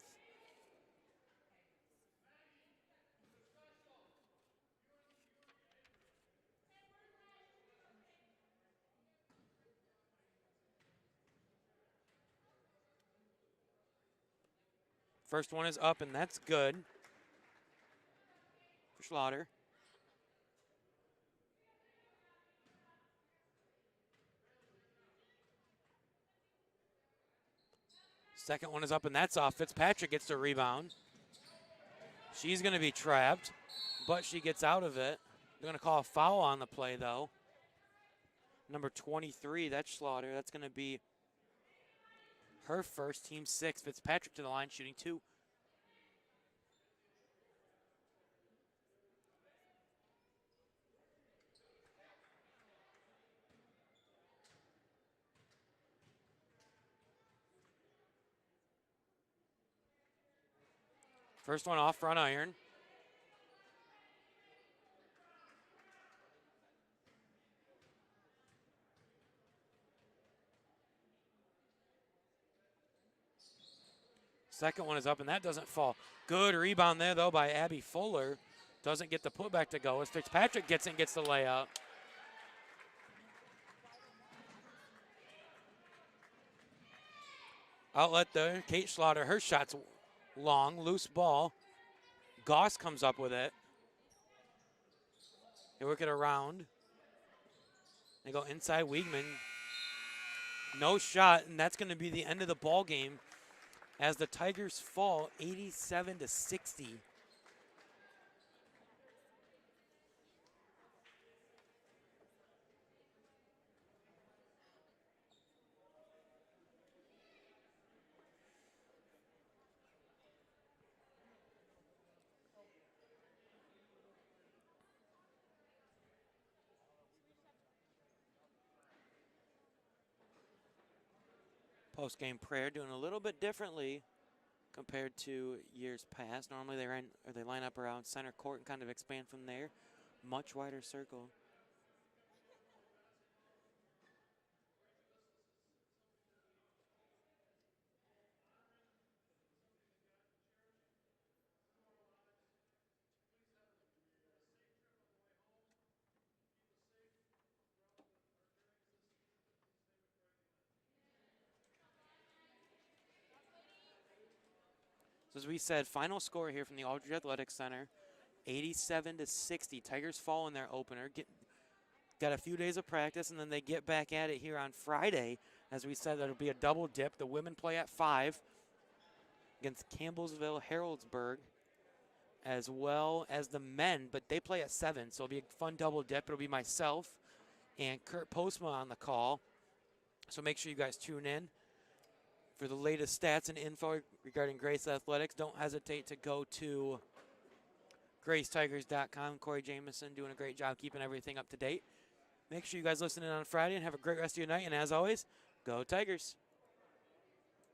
First one is up, and that's good for Schlatter. Second one is up, and that's off. Fitzpatrick gets the rebound. She's going to be trapped, but she gets out of it. They're going to call a foul on the play, though. Number 23, that's Schlatter. That's going to be her first, team 6. Fitzpatrick to the line, shooting 2. First one off front iron. Second one is up, and that doesn't fall. Good rebound there, though, by Abby Fuller. Doesn't get the putback to go as Fitzpatrick gets it and gets the layup. Outlet there, Kate Schlatter, her shot's long, loose ball. Goss comes up with it. They work it around. They go inside Wiegman. No shot, and that's going to be the end of the ball game as the Tigers fall 87-60. Post-game prayer doing a little bit differently compared to years past. Normally they line up around center court and kind of expand from there. Much wider circle. So as we said, final score here from the Aldridge Athletic Center, 87-60. Tigers fall in their opener. Got a few days of practice, and then they get back at it here on Friday. As we said, that'll be a double dip. The women play at 5 against Campbellsville Harrodsburg, as well as the men, but they play at 7, so it'll be a fun double dip. It'll be myself and Kurt Postma on the call. So make sure you guys tune in for the latest stats and info regarding Grace Athletics. Don't hesitate to go to GraceTigers.com. Corey Jamison doing a great job keeping everything up to date. Make sure you guys listen in on Friday and have a great rest of your night. And as always, go Tigers.